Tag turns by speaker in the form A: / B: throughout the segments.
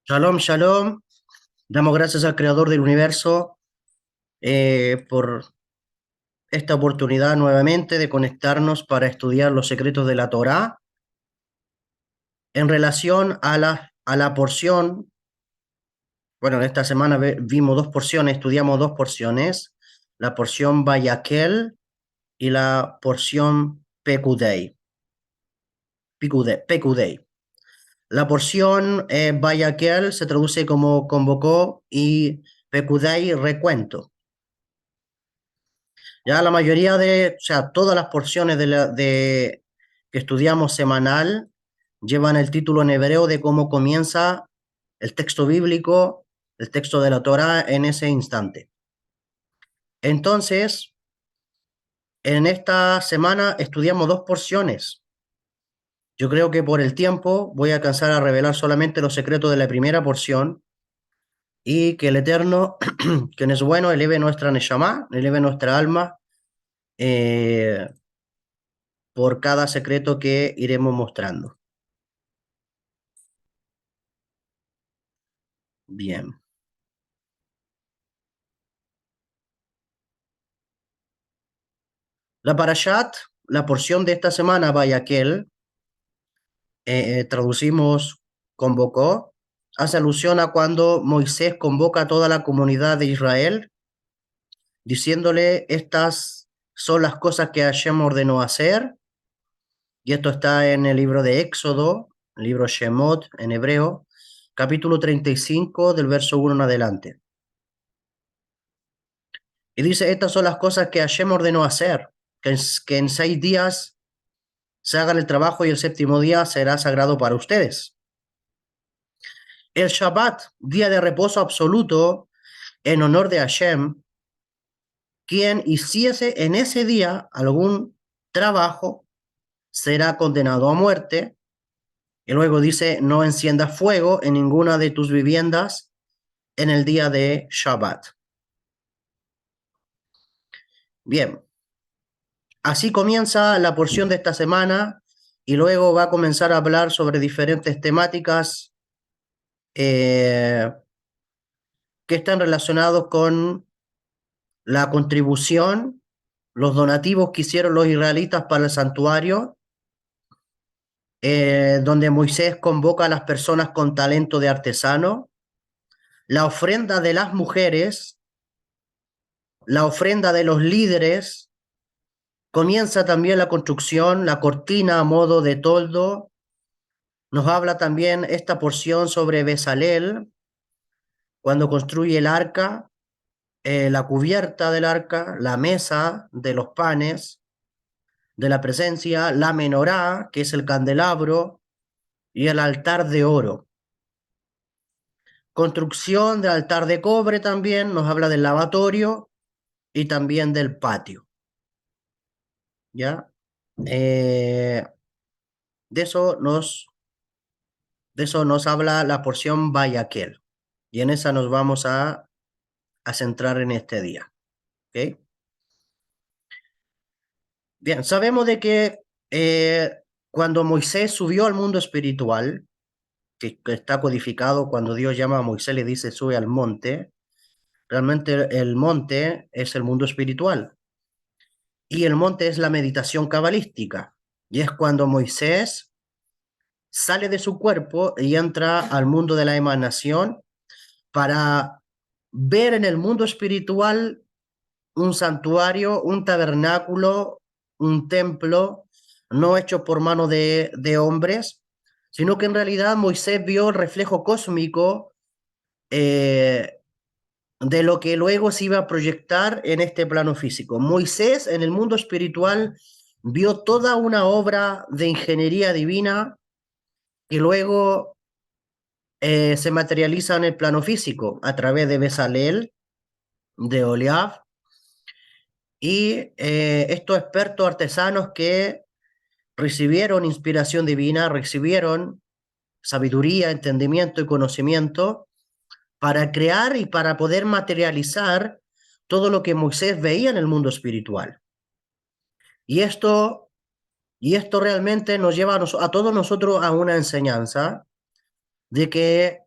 A: Shalom, shalom. Damos gracias al Creador del universo por esta oportunidad nuevamente de conectarnos para estudiar los secretos de la Torá en relación a la porción. Bueno, en esta semana vimos dos porciones, estudiamos dos porciones, la porción Bayakel y la porción Pekudei. Pekudei. La porción Bayakel se traduce como convocó y Pekudei recuento. Ya la mayoría o sea, todas las porciones que estudiamos semanal llevan el título en hebreo de cómo comienza el texto bíblico, el texto de la Torá en ese instante. Entonces, en esta semana estudiamos dos porciones. Yo creo que por el tiempo voy a alcanzar a revelar solamente los secretos de la primera porción y que el Eterno, quien es bueno, eleve nuestra neshama, eleve nuestra alma eh, por cada secreto que iremos mostrando. Bien. La parashat, la porción de esta semana, Bayakel, traducimos convocó, hace alusión a cuando Moisés convoca a toda la comunidad de Israel, diciéndole, estas son las cosas que Hashem ordenó hacer, y esto está en el libro de Éxodo, el libro Shemot en hebreo, capítulo 35, del verso 1 en adelante. Y dice, estas son las cosas que Hashem ordenó hacer, que en 6 días se hagan el trabajo y el séptimo día será sagrado para ustedes. El Shabbat, día de reposo absoluto en honor de Hashem, quien hiciese en ese día algún trabajo será condenado a muerte. Y luego dice, no enciendas fuego en ninguna de tus viviendas en el día de Shabbat. Bien, así comienza la porción de esta semana y luego va a comenzar a hablar sobre diferentes temáticas que están relacionados con la contribución, los donativos que hicieron los israelitas para el santuario, donde Moisés convoca a las personas con talento de artesano, la ofrenda de las mujeres, la ofrenda de los líderes, comienza también la construcción, la cortina a modo de toldo, nos habla también esta porción sobre Bezalel, cuando construye el arca, la cubierta del arca, la mesa de los panes, de la presencia, la menorá, que es el candelabro, y el altar de oro. Construcción del altar de cobre también, nos habla del lavatorio y también del patio. ¿Ya? Eh, de eso nos, de eso nos habla la porción Bayaquel. Y en esa nos vamos a centrar en este día. ¿Ok? Bien, sabemos de que cuando Moisés subió al mundo espiritual, que está codificado cuando Dios llama a Moisés, le dice sube al monte. Realmente el monte es el mundo espiritual y el monte es la meditación cabalística. Y es cuando Moisés sale de su cuerpo y entra al mundo de la emanación para ver en el mundo espiritual un santuario, un tabernáculo, un templo, no hecho por mano de hombres, sino que en realidad Moisés vio el reflejo cósmico eh, de lo que luego se iba a proyectar en este plano físico. Moisés en el mundo espiritual vio toda una obra de ingeniería divina que luego se materializa en el plano físico a través de Bezalel, de Oliab y estos expertos artesanos que recibieron inspiración divina, recibieron sabiduría, entendimiento y conocimiento para crear y para poder materializar todo lo que Moisés veía en el mundo espiritual. Y esto, y esto realmente nos lleva a todos nosotros a una enseñanza de que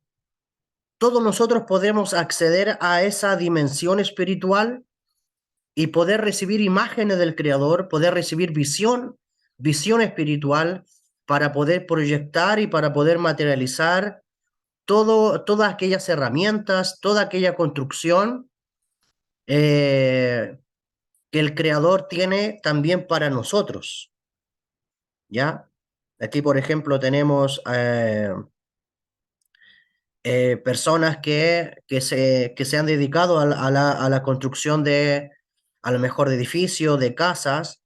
A: todos nosotros podemos acceder a esa dimensión espiritual y poder recibir imágenes del Creador, poder recibir visión espiritual para poder proyectar y para poder materializar todas aquellas herramientas, toda aquella construcción que el Creador tiene también para nosotros, ¿ya? Aquí, por ejemplo, tenemos personas que se han dedicado a la construcción a lo mejor, de edificios, de casas,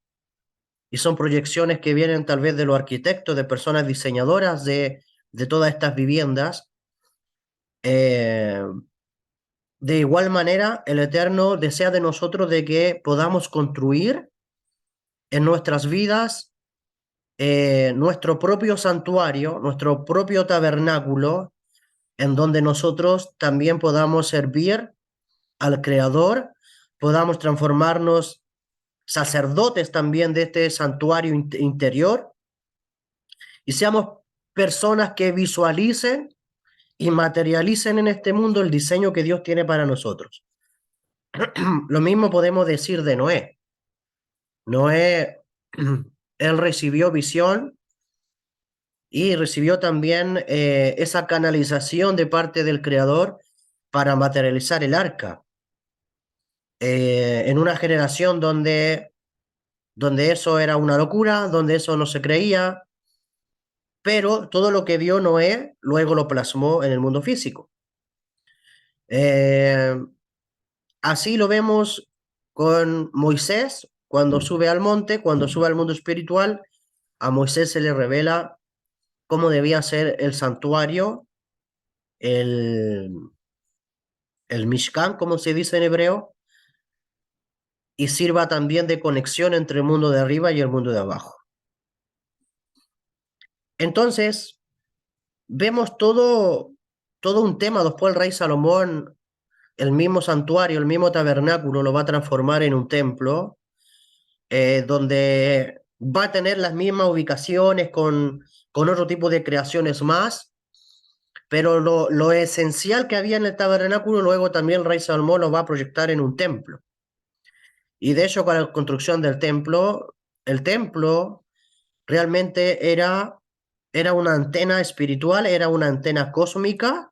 A: y son proyecciones que vienen tal vez de los arquitectos, de personas diseñadoras de todas estas viviendas. Eh, de igual manera, el Eterno desea de nosotros de que podamos construir en nuestras vidas nuestro propio santuario, nuestro propio tabernáculo, en donde nosotros también podamos servir al Creador, podamos transformarnos sacerdotes también de este santuario interior y seamos personas que visualicen y materialicen en este mundo el diseño que Dios tiene para nosotros. Lo mismo podemos decir de Noé. Noé, él recibió visión y recibió también esa canalización de parte del Creador para materializar el arca. En una generación donde eso era una locura, donde eso no se creía, pero todo lo que vio Noé luego lo plasmó en el mundo físico. Eh, Así lo vemos con Moisés cuando sube al monte, cuando sube al mundo espiritual, a Moisés se le revela cómo debía ser el santuario, el, el Mishkan, como se dice en hebreo, y sirva también de conexión entre el mundo de arriba y el mundo de abajo. Entonces, vemos todo un tema. Después el rey Salomón, el mismo santuario, el mismo tabernáculo, lo va a transformar en un templo, donde va a tener las mismas ubicaciones con otro tipo de creaciones más, pero lo esencial que había en el tabernáculo, luego también el rey Salomón lo va a proyectar en un templo. Y de hecho, con la construcción del templo, el templo realmente era una antena espiritual, era una antena cósmica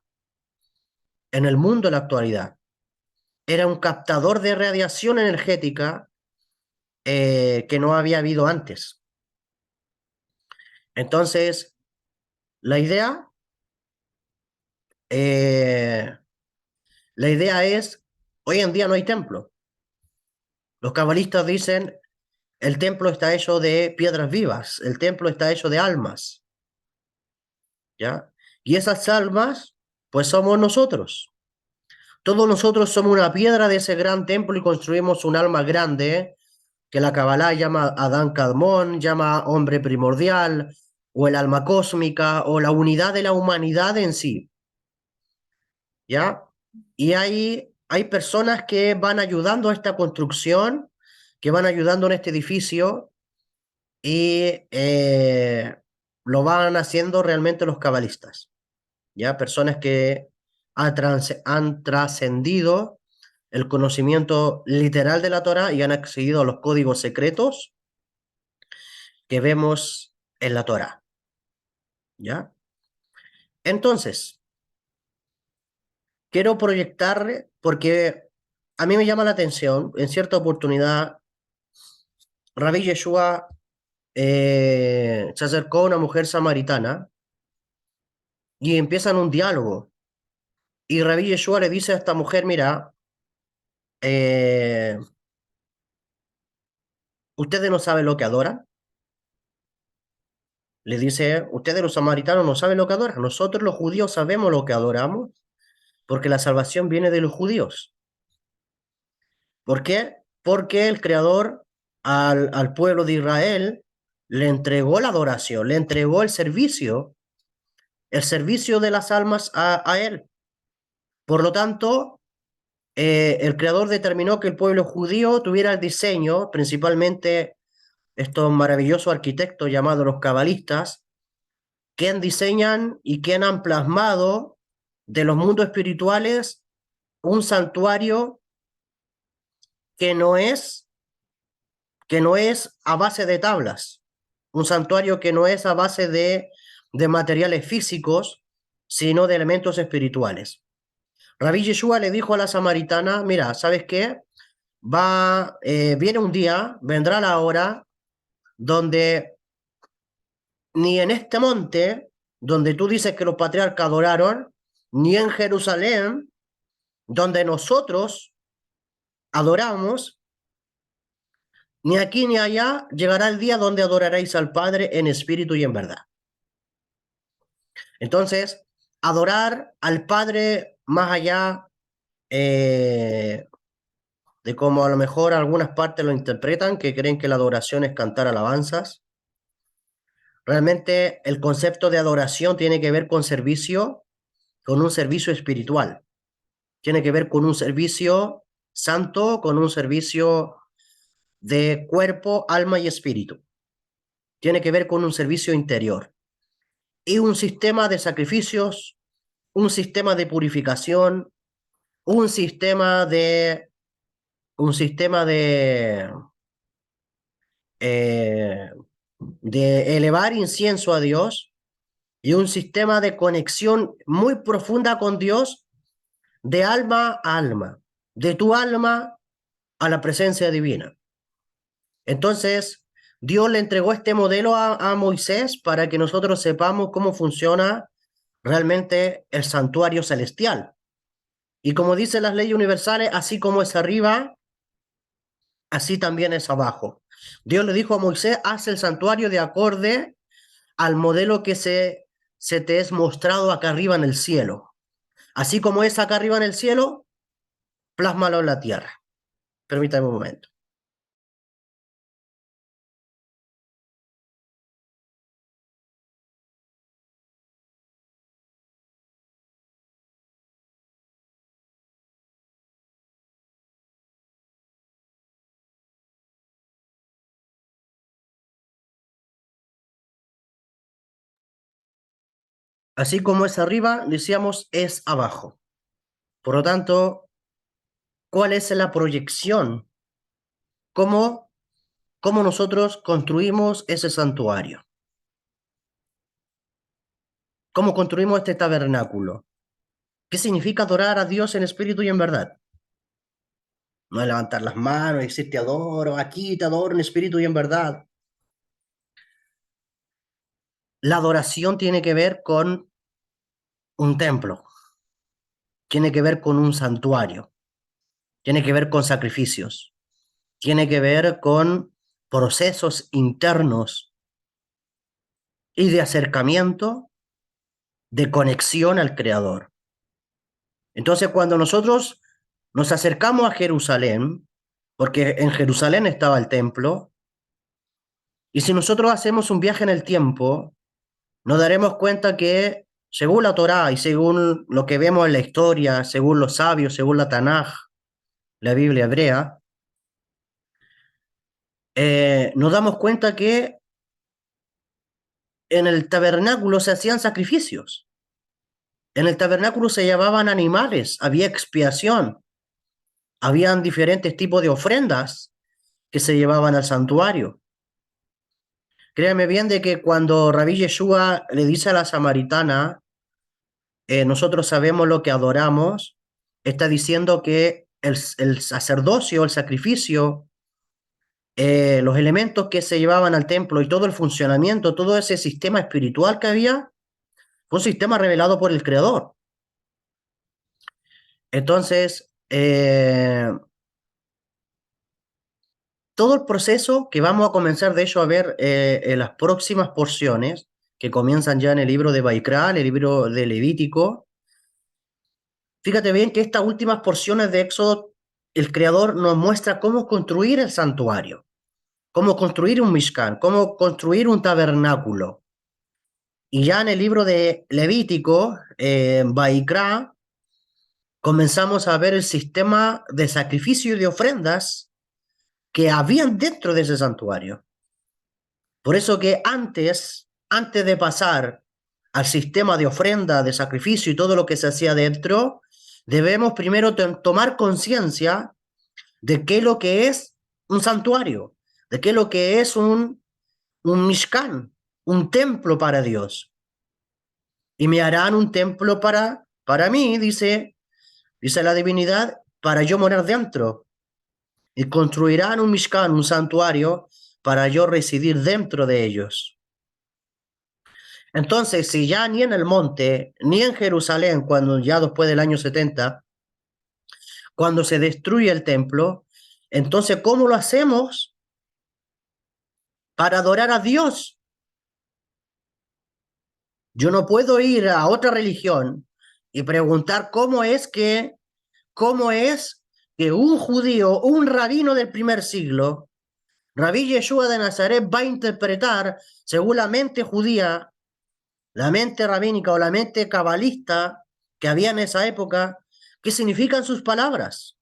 A: en el mundo de la actualidad. Era un captador de radiación energética que no había habido antes. Entonces, la idea, eh, la idea es, hoy en día no hay templo. Los cabalistas dicen, el templo está hecho de piedras vivas, el templo está hecho de almas, ¿ya? Y esas almas, pues somos nosotros. Todos nosotros somos una piedra de ese gran templo y construimos un alma grande que la Kabbalah llama Adán Kadmon, llama hombre primordial, o el alma cósmica, o la unidad de la humanidad en sí, ¿ya? Y hay personas que van ayudando a esta construcción, que van ayudando en este edificio, y lo van haciendo realmente los cabalistas, ¿ya? Personas que han trascendido el conocimiento literal de la Torá y han accedido a los códigos secretos que vemos en la Torá, ¿ya? Entonces, quiero proyectarle, porque a mí me llama la atención, en cierta oportunidad, Rabbi Yeshua se acercó a una mujer samaritana y empiezan un diálogo. Y Rabbi Yeshua le dice a esta mujer, mira, eh, ustedes no saben lo que adoran. Le dice, ustedes los samaritanos no saben lo que adoran. Nosotros los judíos sabemos lo que adoramos porque la salvación viene de los judíos. ¿Por qué? Porque el Creador al pueblo de Israel le entregó la adoración, le entregó el servicio de las almas a él. Por lo tanto, el Creador determinó que el pueblo judío tuviera el diseño, principalmente estos maravillosos arquitectos llamados los cabalistas, quien diseñan y quien han plasmado de los mundos espirituales un santuario que no es, que no es a base de tablas, un santuario que no es a base de materiales físicos, sino de elementos espirituales. Rabí Yeshua le dijo a la samaritana, mira, ¿sabes qué? Viene un día, vendrá la hora donde ni en este monte, donde tú dices que los patriarcas adoraron, ni en Jerusalén, donde nosotros adoramos, ni aquí ni allá, llegará el día donde adoraréis al Padre en espíritu y en verdad. Entonces, adorar al Padre más allá de cómo a lo mejor algunas partes lo interpretan, que creen que la adoración es cantar alabanzas. Realmente el concepto de adoración tiene que ver con servicio, con un servicio espiritual. Tiene que ver con un servicio santo, con un servicio de cuerpo, alma y espíritu. Tiene que ver con un servicio interior y un sistema de sacrificios, un sistema de purificación, un sistema de, un sistema eh, de elevar incienso a Dios y un sistema de conexión muy profunda con Dios de alma a alma, de tu alma a la presencia divina. Entonces, Dios le entregó este modelo a Moisés para que nosotros sepamos cómo funciona realmente el santuario celestial. Y como dicen las leyes universales, así como es arriba, así también es abajo. Dios le dijo a Moisés, haz el santuario de acorde al modelo que se te es mostrado acá arriba en el cielo. Así como es acá arriba en el cielo, plásmalo en la tierra. Permítame un momento. Así como es arriba, decíamos, es abajo. Por lo tanto, ¿cuál es la proyección? ¿Cómo, cómo nosotros construimos ese santuario? ¿Cómo construimos este tabernáculo? ¿Qué significa adorar a Dios en espíritu y en verdad? No es levantar las manos y decir te adoro, aquí te adoro en espíritu y en verdad. La adoración tiene que ver con un templo, tiene que ver con un santuario, tiene que ver con sacrificios, tiene que ver con procesos internos y de acercamiento, de conexión al Creador. Entonces, cuando nosotros nos acercamos a Jerusalén, porque en Jerusalén estaba el templo, y si nosotros hacemos un viaje en el tiempo, nos daremos cuenta que según la Torá y según lo que vemos en la historia, según los sabios, según la Tanaj, la Biblia hebrea, nos damos cuenta que en el tabernáculo se hacían sacrificios. En el tabernáculo se llevaban animales, había expiación, habían diferentes tipos de ofrendas que se llevaban al santuario. Créame bien de que cuando Rabí Yeshua le dice a la samaritana, nosotros sabemos lo que adoramos, está diciendo que el sacerdocio, el sacrificio, los elementos que se llevaban al templo y todo el funcionamiento, todo ese sistema espiritual que había, fue un sistema revelado por el Creador. Entonces, todo el proceso que vamos a comenzar, de hecho, a ver en las próximas porciones, que comienzan ya en el libro de Baikra, el libro de Levítico, fíjate bien que estas últimas porciones de Éxodo, el Creador nos muestra cómo construir el santuario, cómo construir un Mishkan, cómo construir un tabernáculo. Y ya en el libro de Levítico, Baikra, comenzamos a ver el sistema de sacrificio y de ofrendas que habían dentro de ese santuario. Por eso que antes de pasar al sistema de ofrenda, de sacrificio y todo lo que se hacía dentro, debemos primero tomar conciencia de qué es lo que es un santuario, de qué es lo que es un mishkan, un templo para Dios. Y me harán un templo para mí, dice la divinidad, para yo morar dentro. Y construirán un mishkan, un santuario, para yo residir dentro de ellos. Entonces, si ya ni en el monte, ni en Jerusalén, cuando ya después del año 70, cuando se destruye el templo, entonces, ¿cómo lo hacemos para adorar a Dios? Yo no puedo ir a otra religión y preguntar cómo es que un judío, un rabino del primer siglo, Rabí Yeshua de Nazaret, va a interpretar, según la mente judía, la mente rabínica o la mente cabalista que había en esa época, qué significan sus palabras.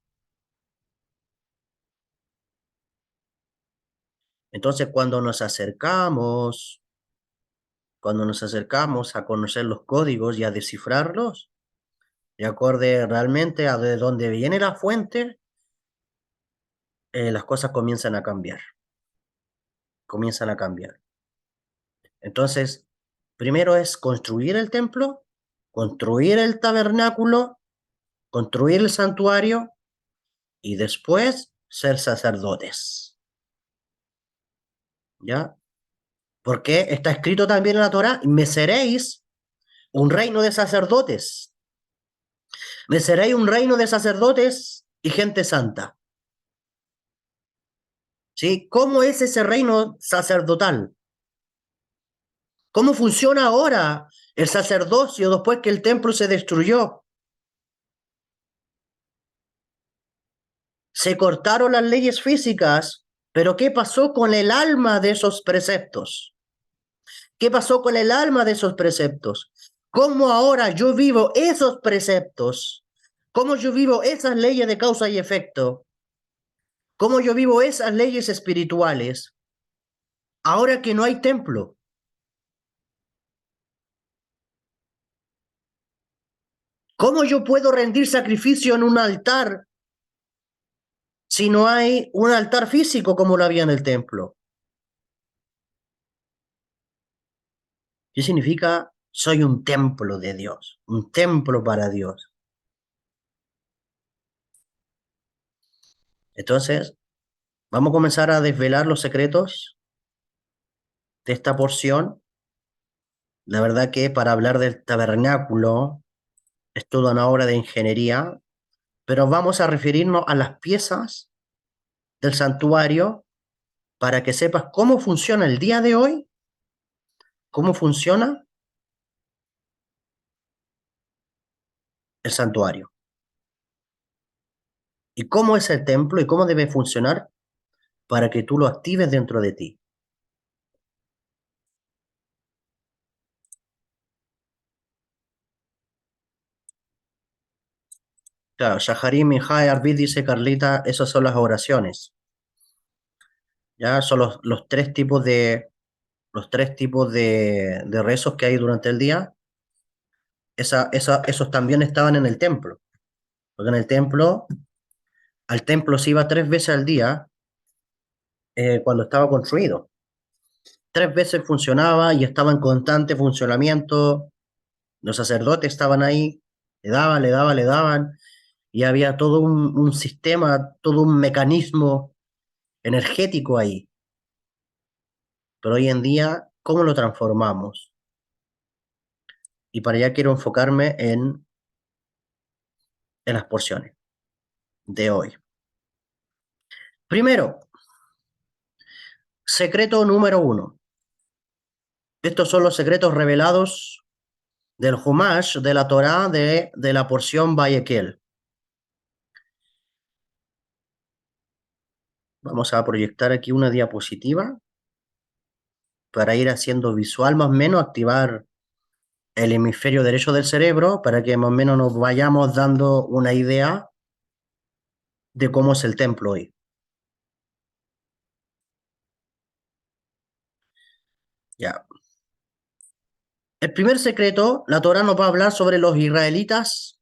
A: Entonces, cuando nos acercamos a conocer los códigos y a descifrarlos, de acorde realmente a de dónde viene la fuente, las cosas comienzan a cambiar. Entonces, primero es construir el templo, construir el tabernáculo, construir el santuario y después ser sacerdotes. ¿Ya? Porque está escrito también en la Torá, me seréis un reino de sacerdotes, me seréis un reino de sacerdotes y gente santa. ¿Sí? ¿Cómo es ese reino sacerdotal? ¿Cómo funciona ahora el sacerdocio después que el templo se destruyó? Se cortaron las leyes físicas, pero ¿qué pasó con el alma de esos preceptos? ¿Qué pasó con el alma de esos preceptos? ¿Cómo ahora yo vivo esos preceptos? ¿Cómo yo vivo esas leyes de causa y efecto? ¿Cómo yo vivo esas leyes espirituales ahora que no hay templo? ¿Cómo yo puedo rendir sacrificio en un altar si no hay un altar físico como lo había en el templo? ¿Qué significa? Soy un templo de Dios, un templo para Dios. Entonces, vamos a comenzar a desvelar los secretos de esta porción. La verdad que para hablar del tabernáculo es toda una obra de ingeniería, pero vamos a referirnos a las piezas del santuario para que sepas cómo funciona el día de hoy, cómo funciona el santuario y cómo es el templo y cómo debe funcionar para que tú lo actives dentro de ti. Claro, Shaharim, Mihai, Arvid dice Carlita, esas son las oraciones. Ya son los tres tipos de rezos que hay durante el día. Esos también estaban en el templo, porque en el templo, al templo se iba 3 veces al día cuando estaba construido. 3 veces funcionaba y estaba en constante funcionamiento. Los sacerdotes estaban ahí, le daban, y había todo un sistema, todo un mecanismo energético ahí. Pero hoy en día, ¿cómo lo transformamos? Y para allá quiero enfocarme en las porciones de hoy. Primero, secreto número 1. Estos son los secretos revelados del Humash, de la Torá, de la porción Bayekel. Vamos a proyectar aquí una diapositiva para ir haciendo visual más o menos, activar el hemisferio derecho del cerebro para que más o menos nos vayamos dando una idea de cómo es el templo hoy. Ya. El primer secreto, la Torá nos va a hablar sobre los israelitas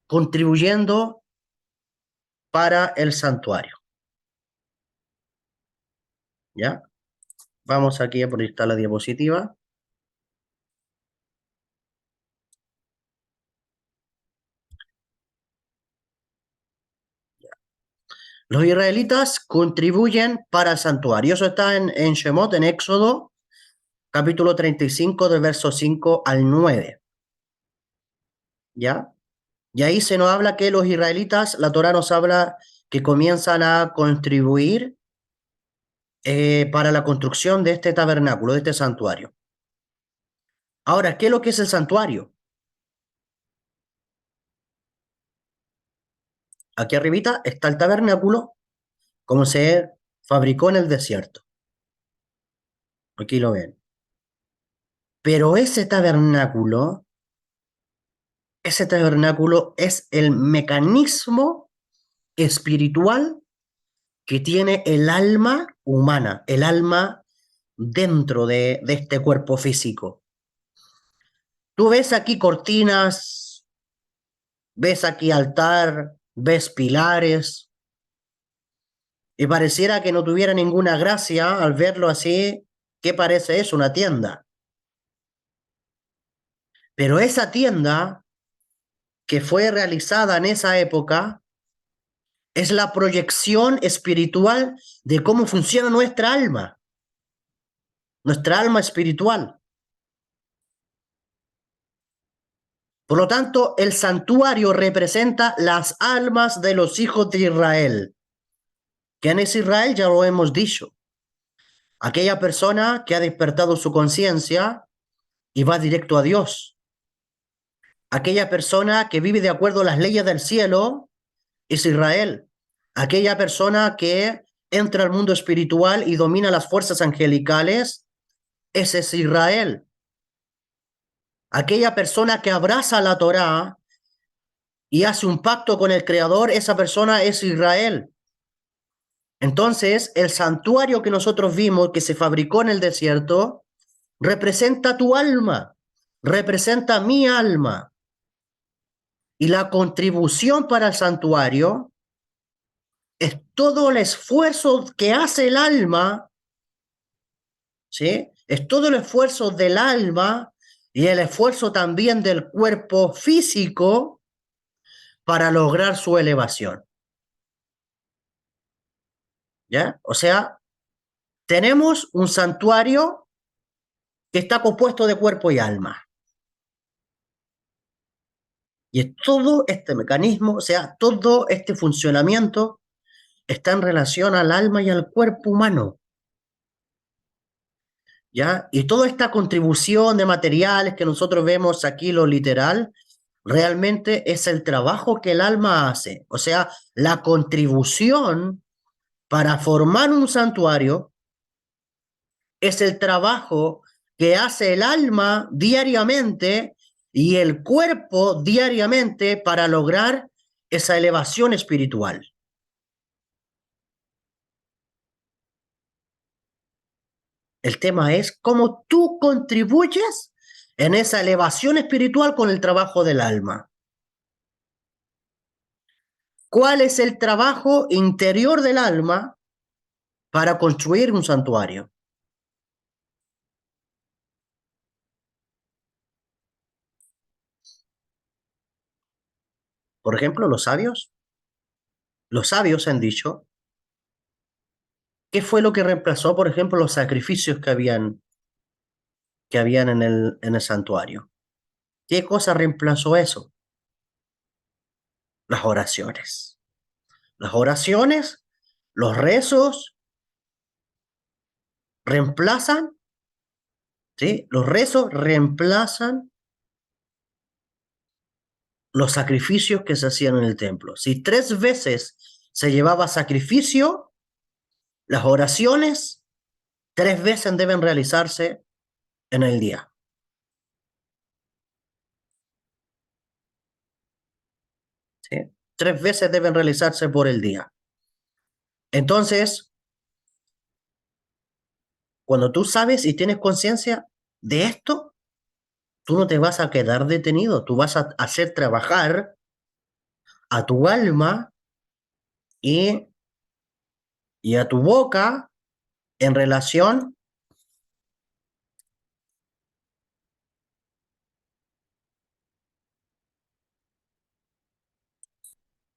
A: contribuyendo para el santuario. ¿Ya? Vamos aquí a proyectar la diapositiva. Los israelitas contribuyen para el santuario. Eso está en Shemot, en Éxodo, capítulo 35, del verso 5 al 9. ¿Ya? Y ahí se nos habla que los israelitas, la Torá nos habla que comienzan a contribuir para la construcción de este tabernáculo, de este santuario. Ahora, ¿qué es lo que es el santuario? Aquí arribita está el tabernáculo, como se fabricó en el desierto. Aquí lo ven. Pero ese tabernáculo es el mecanismo espiritual que tiene el alma humana, el alma dentro de este cuerpo físico. Tú ves aquí cortinas, ves aquí altar, ves pilares, y pareciera que no tuviera ninguna gracia al verlo así. ¿Qué parece eso? Una tienda. Pero esa tienda que fue realizada en esa época es la proyección espiritual de cómo funciona nuestra alma espiritual. Por lo tanto, el santuario representa las almas de los hijos de Israel. ¿Quién es Israel? Ya lo hemos dicho. Aquella persona que ha despertado su conciencia y va directo a Dios. Aquella persona que vive de acuerdo a las leyes del cielo es Israel. Aquella persona que entra al mundo espiritual y domina las fuerzas angelicales, ese es Israel. Aquella persona que abraza la Torá y hace un pacto con el Creador, esa persona es Israel. Entonces, el santuario que nosotros vimos que se fabricó en el desierto representa tu alma, representa mi alma. Y la contribución para el santuario es todo el esfuerzo que hace el alma, ¿sí? Es todo el esfuerzo del alma y el esfuerzo también del cuerpo físico para lograr su elevación, ¿ya? O sea, tenemos un santuario que está compuesto de cuerpo y alma. Y es todo este mecanismo, o sea, todo este funcionamiento está en relación al alma y al cuerpo humano, ¿ya? Y toda esta contribución de materiales que nosotros vemos aquí, lo literal, realmente es el trabajo que el alma hace. O sea, la contribución para formar un santuario es el trabajo que hace el alma diariamente y el cuerpo diariamente para lograr esa elevación espiritual. El tema es cómo tú contribuyes en esa elevación espiritual con el trabajo del alma. ¿Cuál es el trabajo interior del alma para construir un santuario? Por ejemplo, los sabios han dicho, ¿qué fue lo que reemplazó, por ejemplo, los sacrificios que habían en el santuario? ¿Qué cosa reemplazó eso? Las oraciones. Las oraciones, los rezos reemplazan, ¿sí? Los rezos reemplazan los sacrificios que se hacían en el templo. Si 3 veces se llevaba sacrificio, las oraciones 3 veces deben realizarse en el día. ¿Sí? 3 veces deben realizarse por el día. Entonces, cuando tú sabes y tienes conciencia de esto, tú no te vas a quedar detenido, tú vas a hacer trabajar a tu alma y, y a tu boca en relación,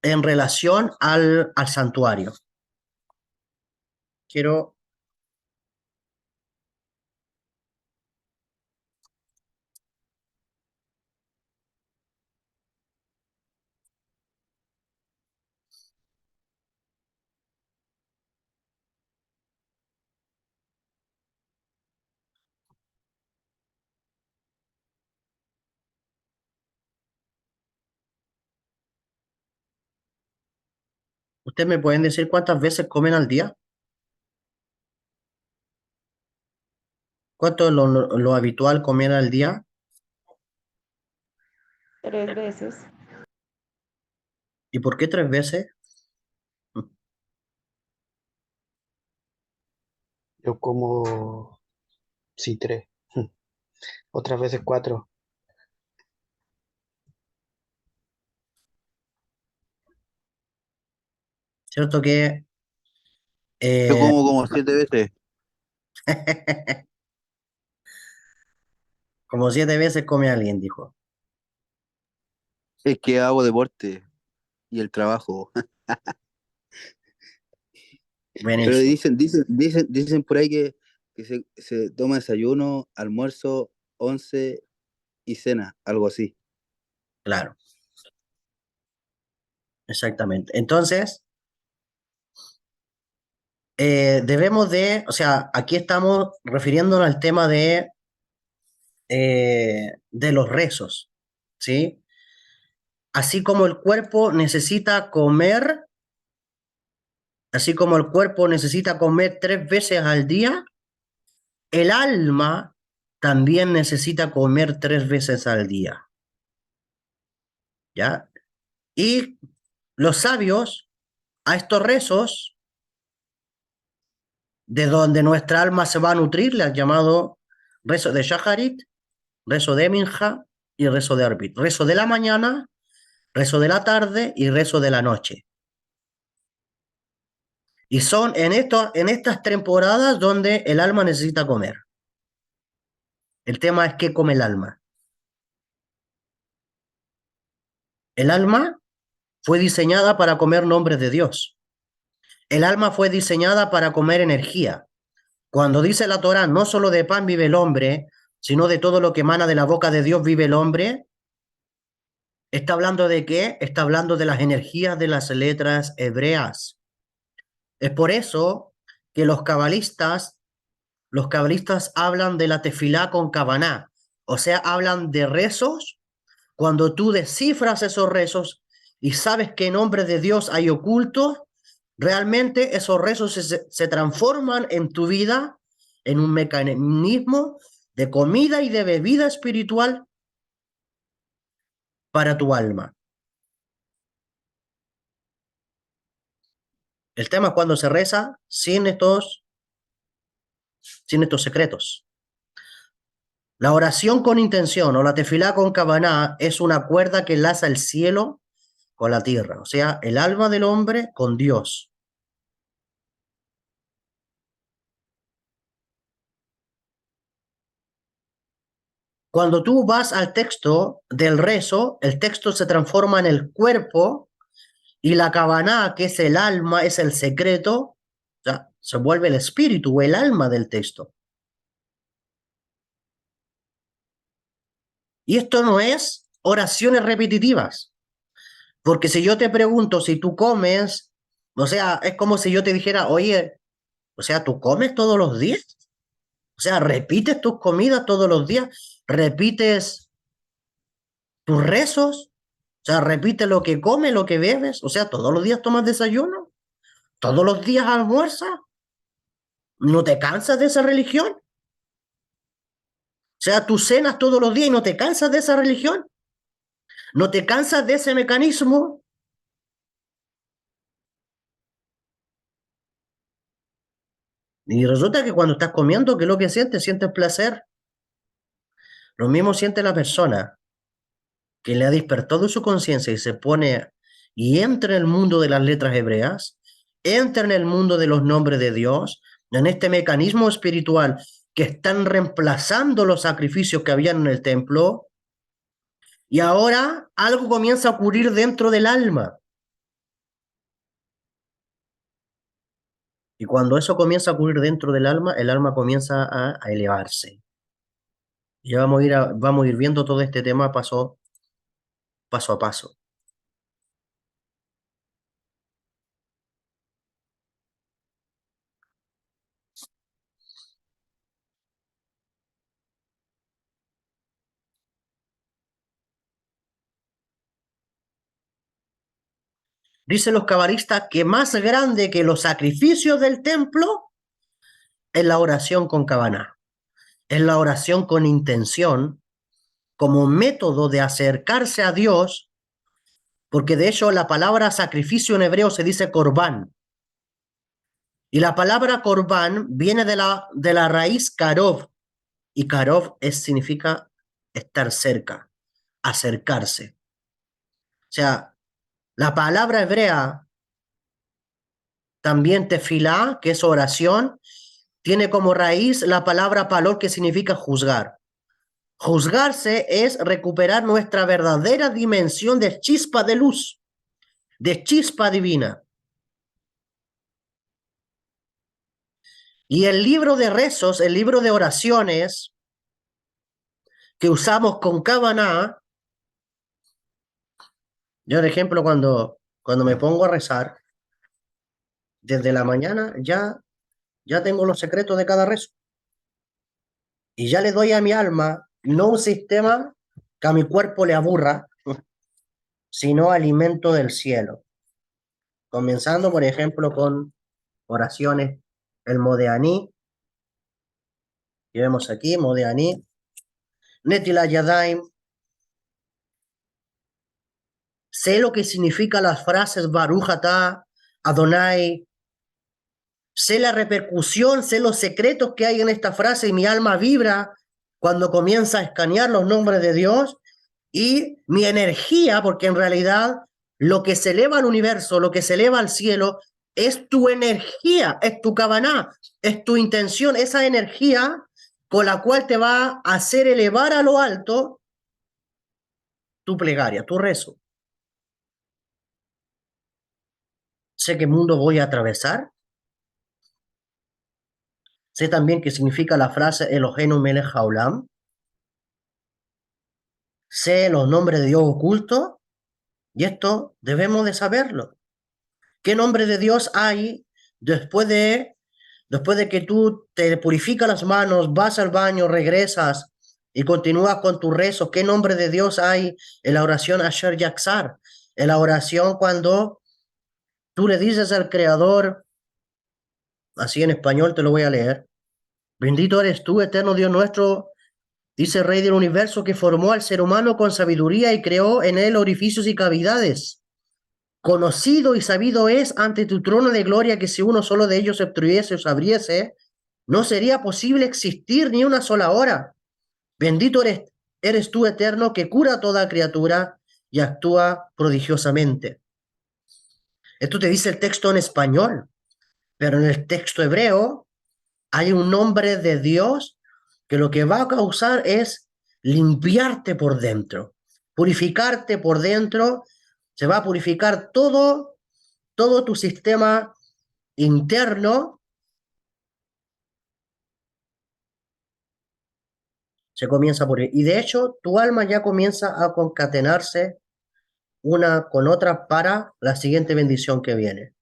A: en relación al santuario. Quiero, ¿ustedes me pueden decir cuántas veces comen al día? ¿Cuánto es lo habitual comer al día?
B: 3 veces.
A: ¿Y por qué 3 veces?
C: Yo como, sí, tres. Otras veces cuatro.
A: ¿Cierto que
D: Yo
A: eh,
D: como 7 veces.
A: como 7 veces come alguien, dijo?
D: Es que hago deporte y el trabajo. Pero
A: Buenísimo,
D: dicen por ahí que se toma desayuno, almuerzo, once y cena, algo así.
A: claro, exactamente. Entonces, debemos de, o sea, aquí estamos refiriéndonos al tema de los rezos, ¿sí? Así como el cuerpo necesita comer, así como el cuerpo necesita comer 3 veces al día, el alma también necesita comer 3 veces al día, ¿ya? Y los sabios, a estos rezos, de donde nuestra alma se va a nutrir, le han llamado rezo de Shaharit, rezo de Minja y rezo de Arbit. Rezo de la mañana, rezo de la tarde y rezo de la noche. Y son en estas temporadas donde el alma necesita comer. El tema es qué come el alma. El alma fue diseñada para comer nombres de Dios. El alma fue diseñada para comer energía. Cuando dice la Torá, no solo de pan vive el hombre, sino de todo lo que emana de la boca de Dios vive el hombre, ¿está hablando de qué? Está hablando de las energías de las letras hebreas. Es por eso que los cabalistas hablan de la tefilá con kavaná, o sea, hablan de rezos. Cuando tú descifras esos rezos y sabes qué nombre de Dios hay oculto, realmente esos rezos se transforman en tu vida en un mecanismo de comida y de bebida espiritual para tu alma. El tema es cuando se reza sin estos secretos. La oración con intención o la tefilá con kavaná es una cuerda que enlaza el cielo con la tierra, o sea, el alma del hombre con Dios. Cuando tú vas al texto del rezo, el texto se transforma en el cuerpo y la kavaná, que es el alma, es el secreto, o sea, se vuelve el espíritu o el alma del texto. Y esto no es oraciones repetitivas, porque si yo te pregunto si tú comes, o sea, es como si yo te dijera, oye, o sea, ¿tú comes todos los días? O sea, ¿repites tus comidas todos los días? ¿Repites tus rezos? O sea, ¿repites lo que comes, lo que bebes? O sea, ¿todos los días tomas desayuno? ¿Todos los días almuerzas? ¿No te cansas de esa religión? O sea, tú cenas todos los días y no te cansas de esa religión. ¿No te cansas de ese mecanismo? Y resulta que cuando estás comiendo, ¿qué es lo que sientes? Sientes placer. Lo mismo siente la persona que le ha despertado su conciencia y se pone y entra en el mundo de las letras hebreas, entra en el mundo de los nombres de Dios, en este mecanismo espiritual que están reemplazando los sacrificios que habían en el templo, y ahora algo comienza a ocurrir dentro del alma. Y cuando eso comienza a ocurrir dentro del alma, el alma comienza a elevarse. Ya vamos a ir viendo todo este tema paso a paso. Dicen los cabalistas que más grande que los sacrificios del templo es la oración con Kavaná. Es la oración con intención como método de acercarse a Dios, porque de hecho la palabra sacrificio en hebreo se dice corbán. Y la palabra corbán viene de la raíz karov, y karov significa estar cerca, acercarse. O sea, la palabra hebrea también tefilá, que es oración, tiene como raíz la palabra palor, que significa juzgar. Juzgarse es recuperar nuestra verdadera dimensión de chispa de luz, de chispa divina. Y el libro de rezos, el libro de oraciones que usamos con Kavaná, yo, por ejemplo, cuando me pongo a rezar, desde la mañana ya tengo los secretos de cada rezo. Y ya le doy a mi alma, no un sistema que a mi cuerpo le aburra, sino alimento del cielo. Comenzando, por ejemplo, con oraciones, el Modeaní, que vemos aquí, Modeaní, Netila Yadaim. Sé lo que significan las frases Baruch Atah, Adonai. Sé la repercusión, sé los secretos que hay en esta frase y mi alma vibra cuando comienza a escanear los nombres de Dios, y mi energía, porque en realidad lo que se eleva al universo, lo que se eleva al cielo, es tu energía, es tu kavaná, es tu intención, esa energía con la cual te va a hacer elevar a lo alto tu plegaria, tu rezo. Sé qué mundo voy a atravesar. Sé también qué significa la frase Eloheinu melech haolam. Sé los nombres de Dios ocultos, y esto debemos de saberlo. ¿Qué nombre de Dios hay después de que tú te purificas las manos, vas al baño, regresas y continúas con tu rezo? ¿Qué nombre de Dios hay en la oración Asher Yaksar? En la oración cuando tú le dices al Creador, así en español te lo voy a leer: bendito eres tú, eterno Dios nuestro, dice Rey del universo, que formó al ser humano con sabiduría y creó en él orificios y cavidades. Conocido y sabido es ante tu trono de gloria que si uno solo de ellos se obstruyese o se abriese, no sería posible existir ni una sola hora. Bendito eres tú, eterno, que cura a toda criatura y actúa prodigiosamente. Esto te dice el texto en español, pero en el texto hebreo hay un nombre de Dios que lo que va a causar es limpiarte por dentro, purificarte por dentro. Se va a purificar todo tu sistema interno, se comienza a purificar. Y de hecho, tu alma ya comienza a concatenarse una con otra para la siguiente bendición que viene.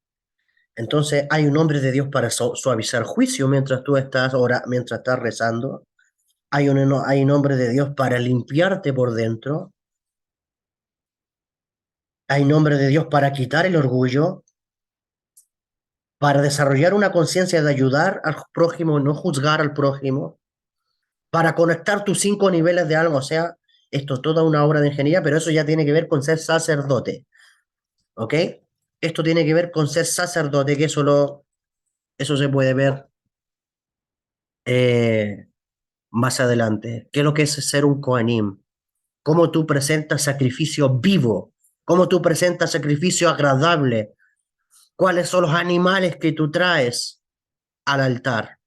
A: Entonces, hay un nombre de Dios para suavizar juicio mientras tú mientras estás rezando. Hay un nombre de Dios para limpiarte por dentro. Hay nombre de Dios para quitar el orgullo, para desarrollar una conciencia de ayudar al prójimo, no juzgar al prójimo, para conectar tus 5 niveles de alma. O sea, esto es toda una obra de ingeniería, pero eso ya tiene que ver con ser sacerdote, ¿ok? Esto tiene que ver con ser sacerdote, que eso se puede ver, eh, más adelante. ¿Qué es lo que es ser un Kohanim? Cómo tú presentas sacrificio vivo, cómo tú presentas sacrificio agradable, cuáles son los animales que tú traes al altar.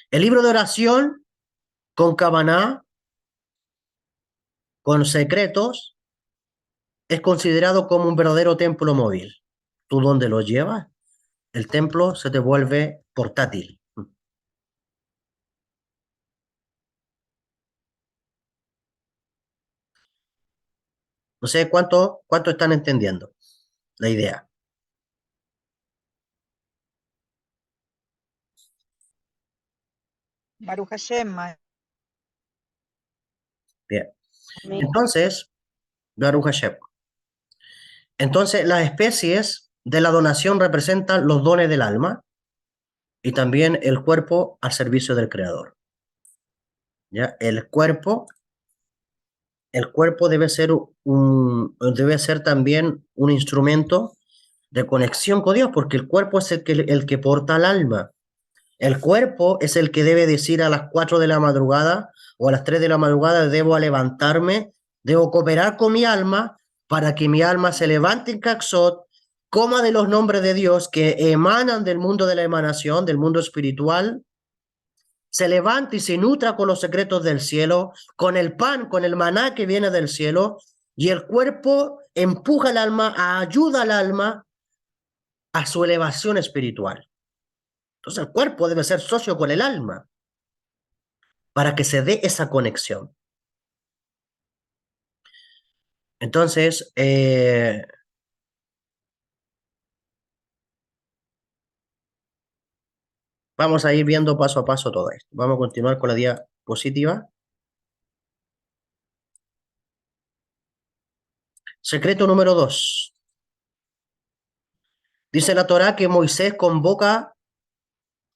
A: El libro de oración con Kavaná, con secretos, es considerado como un verdadero templo móvil. ¿Tú dónde lo llevas? El templo se te vuelve portátil. No sé cuánto están entendiendo la idea.
B: Baruch Hashem,
A: Bien.
E: Amén.
A: Entonces, Baruch Hashem. Entonces, las especies de la donación representan los dones del alma y también el cuerpo al servicio del Creador. ¿Ya? El cuerpo debe ser también un instrumento de conexión con Dios, porque el cuerpo es el que porta el alma. El cuerpo es el que debe decir a las 4 de la madrugada o a las 3 de la madrugada, debo levantarme, debo cooperar con mi alma para que mi alma se levante en Kaksot, coma de los nombres de Dios que emanan del mundo de la emanación, del mundo espiritual, se levante y se nutra con los secretos del cielo, con el pan, con el maná que viene del cielo, y el cuerpo empuja al alma, ayuda al alma a su elevación espiritual. Entonces el cuerpo debe ser socio con el alma para que se dé esa conexión. Entonces, vamos a ir viendo paso a paso todo esto. Vamos a continuar con la diapositiva. Secreto número 2. Dice la Torá que Moisés convoca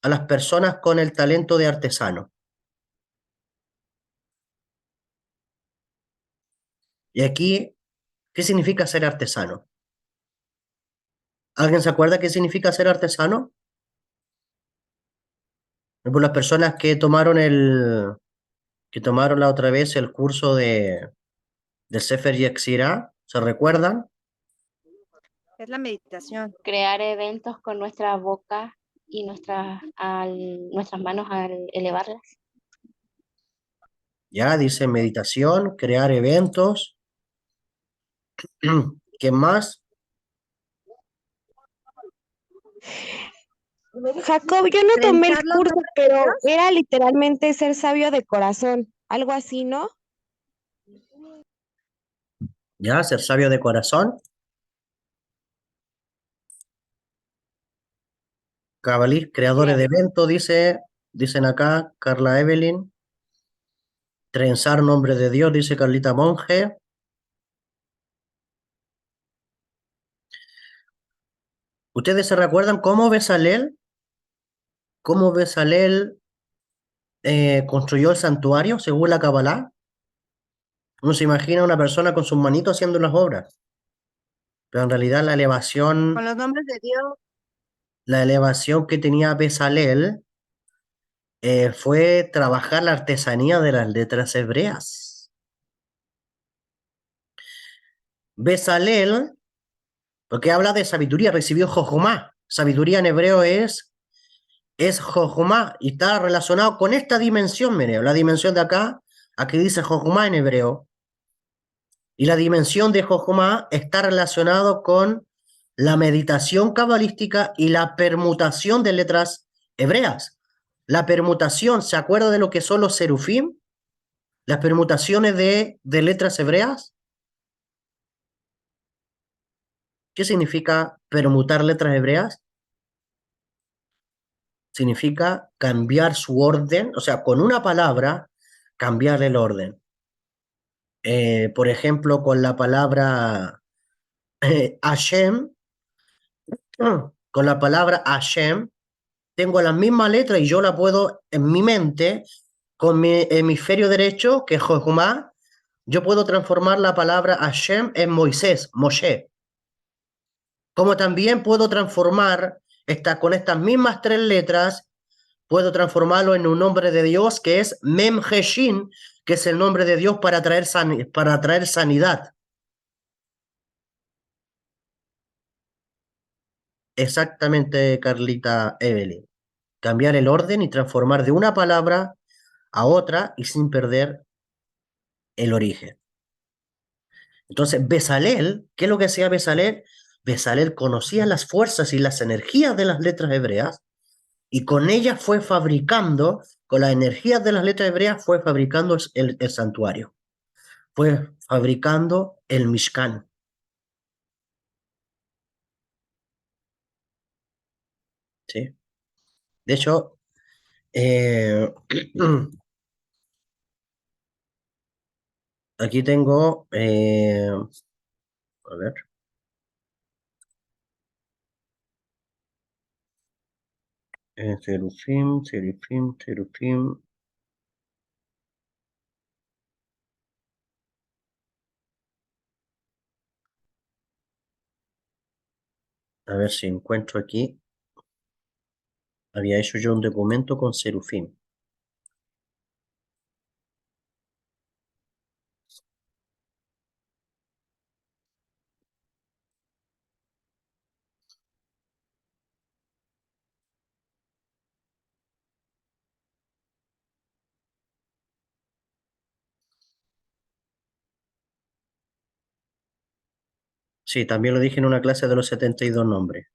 A: a las personas con el talento de artesano. Y aquí, ¿qué significa ser artesano? ¿Alguien se acuerda qué significa ser artesano? Por las personas que tomaron la otra vez el curso de Sefer Yetzirah, ¿se recuerdan?
B: es la meditación.
E: Crear eventos con nuestra boca y nuestras manos al elevarlas.
A: Ya dice meditación, crear eventos. ¿Qué más?
F: Jacob, yo no tomé el
B: Trenzar los
F: curso, pero era literalmente ser sabio de corazón, algo así, ¿no?
A: Ya, ser sabio de corazón. Cabalí, creadores de eventos, dicen acá, Carla Evelyn. Trenzar nombre de Dios, dice Carlita Monge. ¿Ustedes se recuerdan cómo Bezalel construyó el santuario según la Kabbalah? Uno se imagina a una persona con sus manitos haciendo las obras, pero en realidad
B: Con los nombres de Dios.
A: la elevación que tenía Bezalel fue trabajar la artesanía de las letras hebreas. Bezalel, porque habla de sabiduría, recibió Jojomá. Sabiduría en hebreo es Jojomá y está relacionado con esta dimensión, mire, la dimensión de acá, aquí dice Jojomá en hebreo. Y la dimensión de Jojomá está relacionado con la meditación cabalística y la permutación de letras hebreas. La permutación, ¿se acuerda de lo que son los serufim? Las permutaciones de letras hebreas. ¿Qué significa permutar letras hebreas? Significa cambiar su orden, o sea, con una palabra, cambiar el orden. Por ejemplo, con la palabra Hashem, con la palabra Hashem, tengo la misma letra y yo la puedo en mi mente, con mi hemisferio derecho, que es Jojumá, yo puedo transformar la palabra Hashem en Moisés, Moshe. Como también puedo transformar con estas mismas 3 letras puedo transformarlo en un nombre de Dios que es Mem Heshin, que es el nombre de Dios para traer sanidad. Exactamente, Carlita Evelyn. Cambiar el orden y transformar de una palabra a otra y sin perder el origen. Entonces, Bezalel, ¿qué es lo que hacía Bezalel? Bezalel conocía las fuerzas y las energías de las letras hebreas y con ellas fue fabricando, con las energías de las letras hebreas, fue fabricando el santuario, fue fabricando el Mishkan. ¿Sí? De hecho, aquí tengo, a ver, Serufim, Serifim, Serufim. A ver si encuentro aquí. Había hecho yo un documento con Serufim. Sí, también lo dije en una clase de los 72 nombres.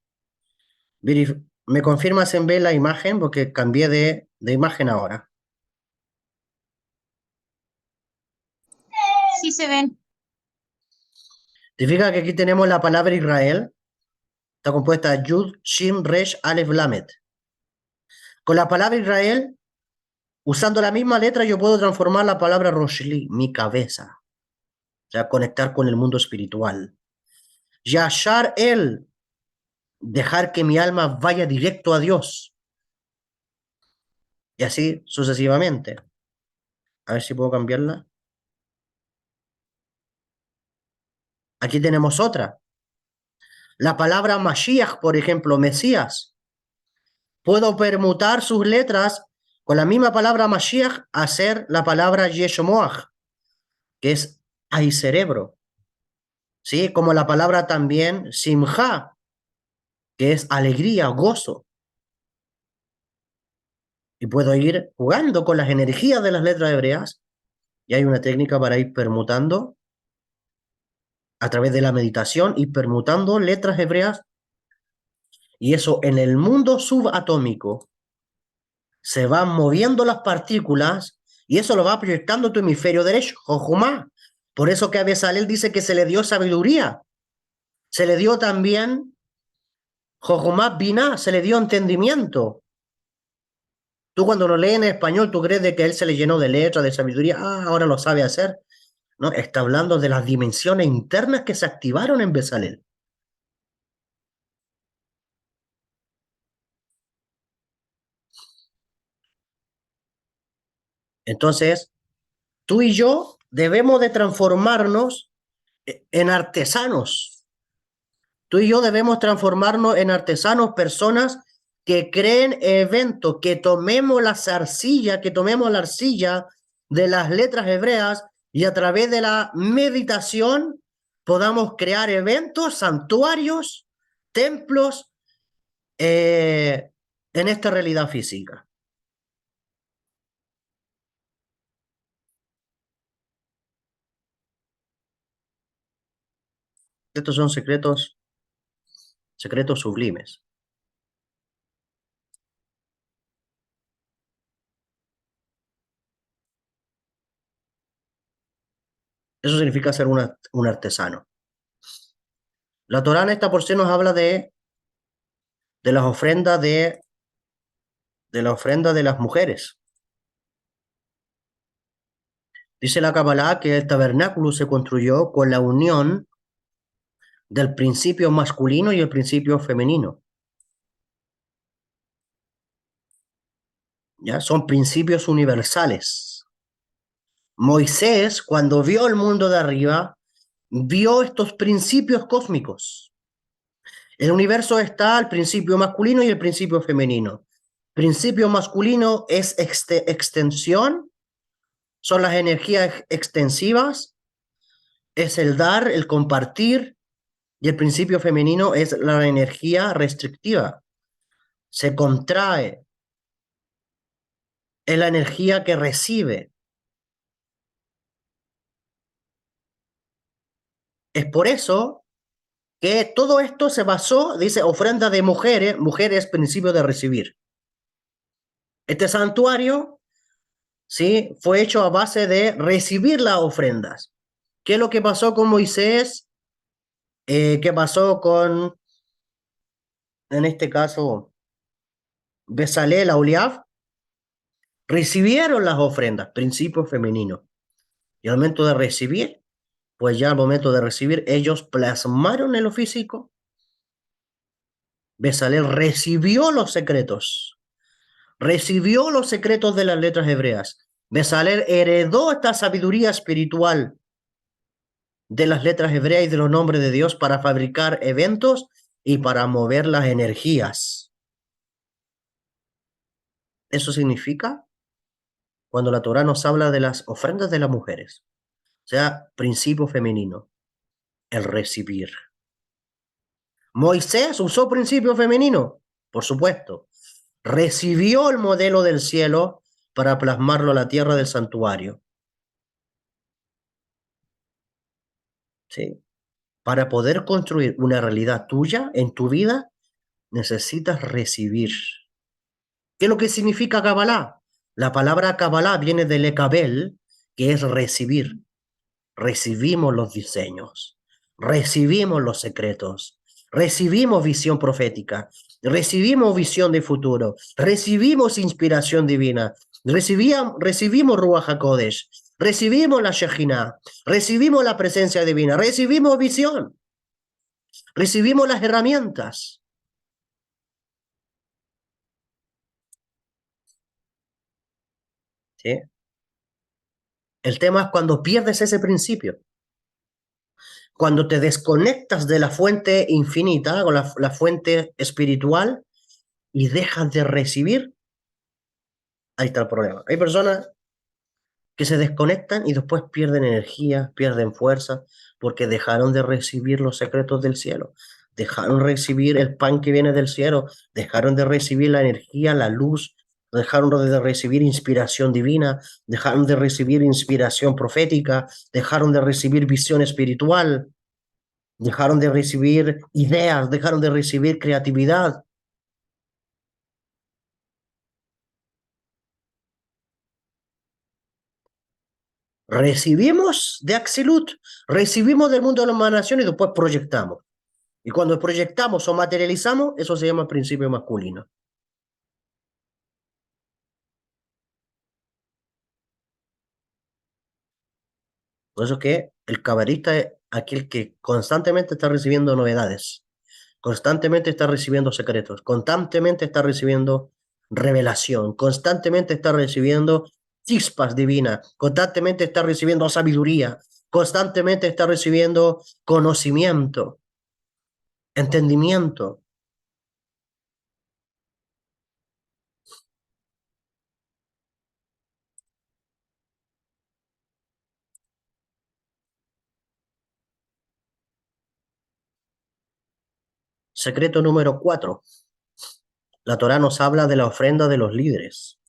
A: ¿Me confirmas en ver la imagen? Porque cambié de imagen ahora.
B: Sí se ven.
A: ¿Te fijas que aquí tenemos la palabra Israel? Está compuesta de Yud, Shin, Resh, Aleph, Lamet. Con la palabra Israel, usando la misma letra, yo puedo transformar la palabra Roshli, mi cabeza. O sea, conectar con el mundo espiritual. Yashar el, dejar que mi alma vaya directo a Dios. Y así sucesivamente. A ver si puedo cambiarla. Aquí tenemos otra. La palabra Mashiach, por ejemplo, Mesías. Puedo permutar sus letras con la misma palabra Mashiach, hacer la palabra Yeshomoach, que es hay cerebro. ¿Sí? Como la palabra también Simcha, que es alegría, gozo. Y puedo ir jugando con las energías de las letras hebreas. Y hay una técnica para ir permutando a través de la meditación y permutando letras hebreas. Y eso en el mundo subatómico se van moviendo las partículas y eso lo va proyectando tu hemisferio derecho, Jojumá. Por eso que a Bezalel dice que se le dio sabiduría. Se le dio también Jojumá Biná, se le dio entendimiento. Tú cuando lo lees en español, tú crees de que él se le llenó de letra, de sabiduría. Ah, ahora lo sabe hacer. No, está hablando de las dimensiones internas que se activaron en Bezalel. Entonces, tú y yo debemos de transformarnos en artesanos. Tú y yo debemos transformarnos en artesanos, personas que creen eventos, que tomemos la arcilla de las letras hebreas y a través de la meditación podamos crear eventos, santuarios, templos en esta realidad física. Estos son secretos sublimes. Eso significa ser un artesano. La Torá en esta porción nos habla de las ofrendas de las mujeres. Dice la Kabbalah que el tabernáculo se construyó con la unión del principio masculino y el principio femenino. ¿Ya? Son principios universales. Moisés, cuando vio el mundo de arriba, vio estos principios cósmicos. El universo está el principio masculino y el principio femenino. Principio masculino es extensión, son las energías extensivas, es el dar, el compartir, y el principio femenino es la energía restrictiva. Se contrae, es la energía que recibe. Es por eso que todo esto se basó, dice, ofrenda de mujeres, mujeres, principio de recibir. Este santuario, ¿sí?, fue hecho a base de recibir las ofrendas. ¿Qué es lo que pasó con Moisés? ¿Qué pasó con, en este caso, Bezalel, Aholiab? Recibieron las ofrendas, principio femenino. Y al momento de recibir, pues ya al momento de recibir, ellos plasmaron en lo físico. Bezalel recibió los secretos de las letras hebreas. Bezalel heredó esta sabiduría espiritual de las letras hebreas y de los nombres de Dios para fabricar eventos y para mover las energías. Eso significa cuando la Torá nos habla de las ofrendas de las mujeres, o sea, principio femenino, el recibir. Moisés usó principio femenino, por supuesto. Recibió el modelo del cielo para plasmarlo a la tierra del santuario. ¿Sí? Para poder construir una realidad tuya en tu vida, necesitas recibir. ¿Qué es lo que significa Kabbalah? La palabra Kabbalah viene del Ekabel, que es recibir. Recibimos los diseños, recibimos los secretos, recibimos visión profética, recibimos visión de futuro, recibimos inspiración divina, recibimos Ruach HaKodesh, recibimos la Shekhinah, recibimos la presencia divina, recibimos visión, recibimos las herramientas. ¿Sí? El tema es cuando pierdes ese principio. Cuando te desconectas de la fuente infinita, o la fuente espiritual, y dejas de recibir, ahí está el problema. Hay personas que se desconectan y después pierden energía, pierden fuerza, porque dejaron de recibir los secretos del cielo, dejaron de recibir el pan que viene del cielo, dejaron de recibir la energía, la luz, dejaron de recibir inspiración divina, dejaron de recibir inspiración profética, dejaron de recibir visión espiritual, dejaron de recibir ideas, dejaron de recibir creatividad. Recibimos de Axilut, recibimos del mundo de la emanación y después proyectamos. Y cuando proyectamos o materializamos, eso se llama principio masculino. Por eso que el cabalista es aquel que constantemente está recibiendo novedades, constantemente está recibiendo secretos, constantemente está recibiendo revelación, constantemente está recibiendo chispas divinas, constantemente está recibiendo sabiduría, constantemente está recibiendo conocimiento, entendimiento. Secreto número 4. La Torá nos habla de la ofrenda de los líderes.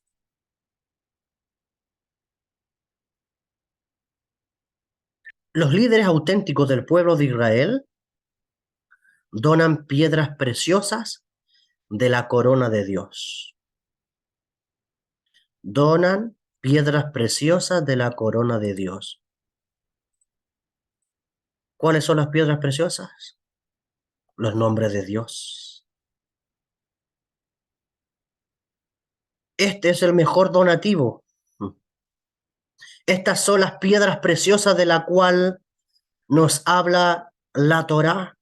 A: Los líderes auténticos del pueblo de Israel donan piedras preciosas de la corona de Dios. Donan piedras preciosas de la corona de Dios. ¿Cuáles son las piedras preciosas? Los nombres de Dios. Este es el mejor donativo. Estas son las piedras preciosas de la cual nos habla la Torá.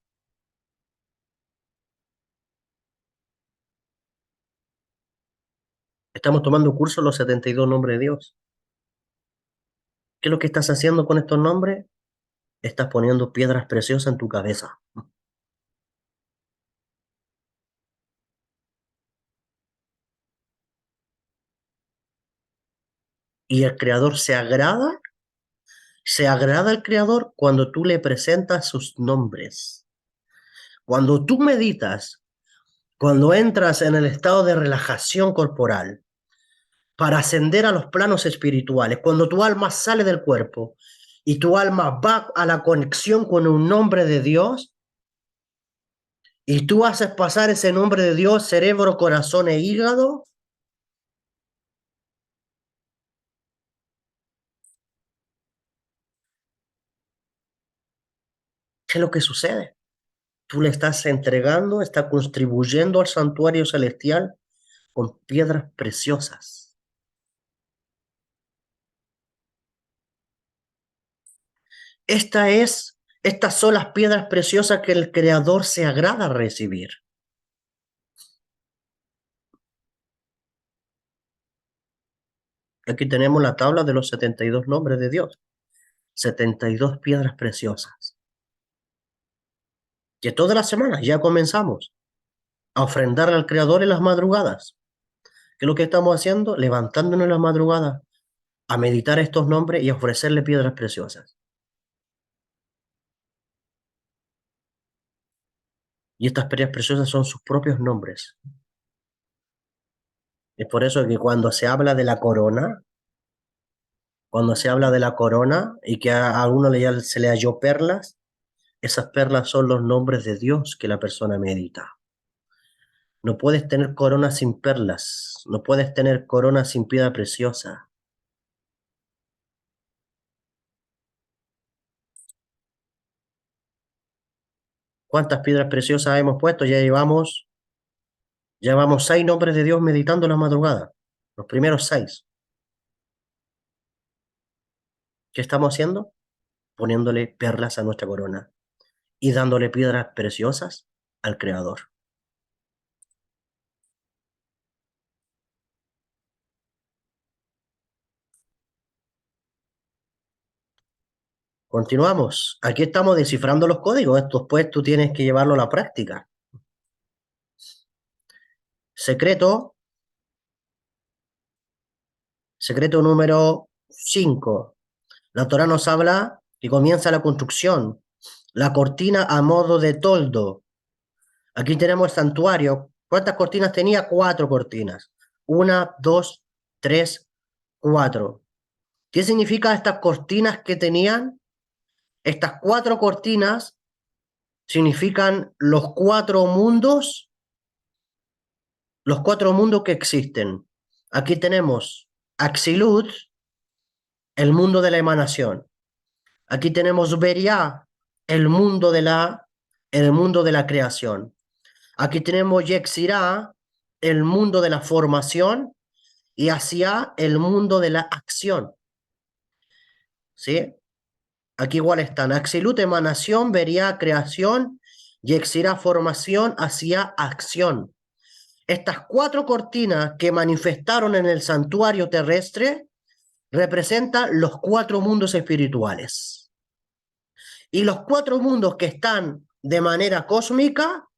A: Estamos tomando curso los 72 nombres de Dios. ¿Qué es lo que estás haciendo con estos nombres? Estás poniendo piedras preciosas en tu cabeza. Y el Creador se agrada al Creador cuando tú le presentas sus nombres. Cuando tú meditas, cuando entras en el estado de relajación corporal para ascender a los planos espirituales, cuando tu alma sale del cuerpo y tu alma va a la conexión con un nombre de Dios, y tú haces pasar ese nombre de Dios, cerebro, corazón e hígado, ¿qué es lo que sucede? Tú le estás entregando, estás contribuyendo al santuario celestial con piedras preciosas. Estas son las piedras preciosas que el Creador se agrada recibir. Aquí tenemos la tabla de los 72 nombres de Dios. 72 piedras preciosas. Que todas las semanas ya comenzamos a ofrendar al Creador en las madrugadas. ¿Qué es lo que estamos haciendo? Levantándonos en las madrugadas a meditar estos nombres y a ofrecerle piedras preciosas. Y estas piedras preciosas son sus propios nombres. Es por eso que cuando se habla de la corona, y que a alguno se le halló perlas, esas perlas son los nombres de Dios que la persona medita. No puedes tener corona sin perlas, no puedes tener corona sin piedra preciosa. ¿Cuántas piedras preciosas hemos puesto? Ya llevamos 6 nombres de Dios meditando en la madrugada. Los primeros 6. ¿Qué estamos haciendo? Poniéndole perlas a nuestra corona y dándole piedras preciosas al Creador. Continuamos. Aquí estamos descifrando los códigos. Esto después tú tienes que llevarlo a la práctica. Secreto número 5. La Torá nos habla que comienza la construcción. La cortina a modo de toldo. Aquí tenemos el santuario. ¿Cuántas cortinas tenía? 4 cortinas. 1, 2, 3, 4. ¿Qué significa estas cortinas que tenían? Estas 4 cortinas significan los 4 mundos que existen. Aquí tenemos Axilut, el mundo de la emanación. Aquí tenemos Beriah, el mundo de la creación. Aquí tenemos Yetzirah, el mundo de la formación, y Asiá, el mundo de la acción. ¿Sí? Aquí igual están Axilut, emanación, Beriah, creación, Yetzirah, formación, Asiá, acción. Estas 4 cortinas que manifestaron en el santuario terrestre representan los 4 mundos espirituales. Y los 4 mundos que están de manera cósmica,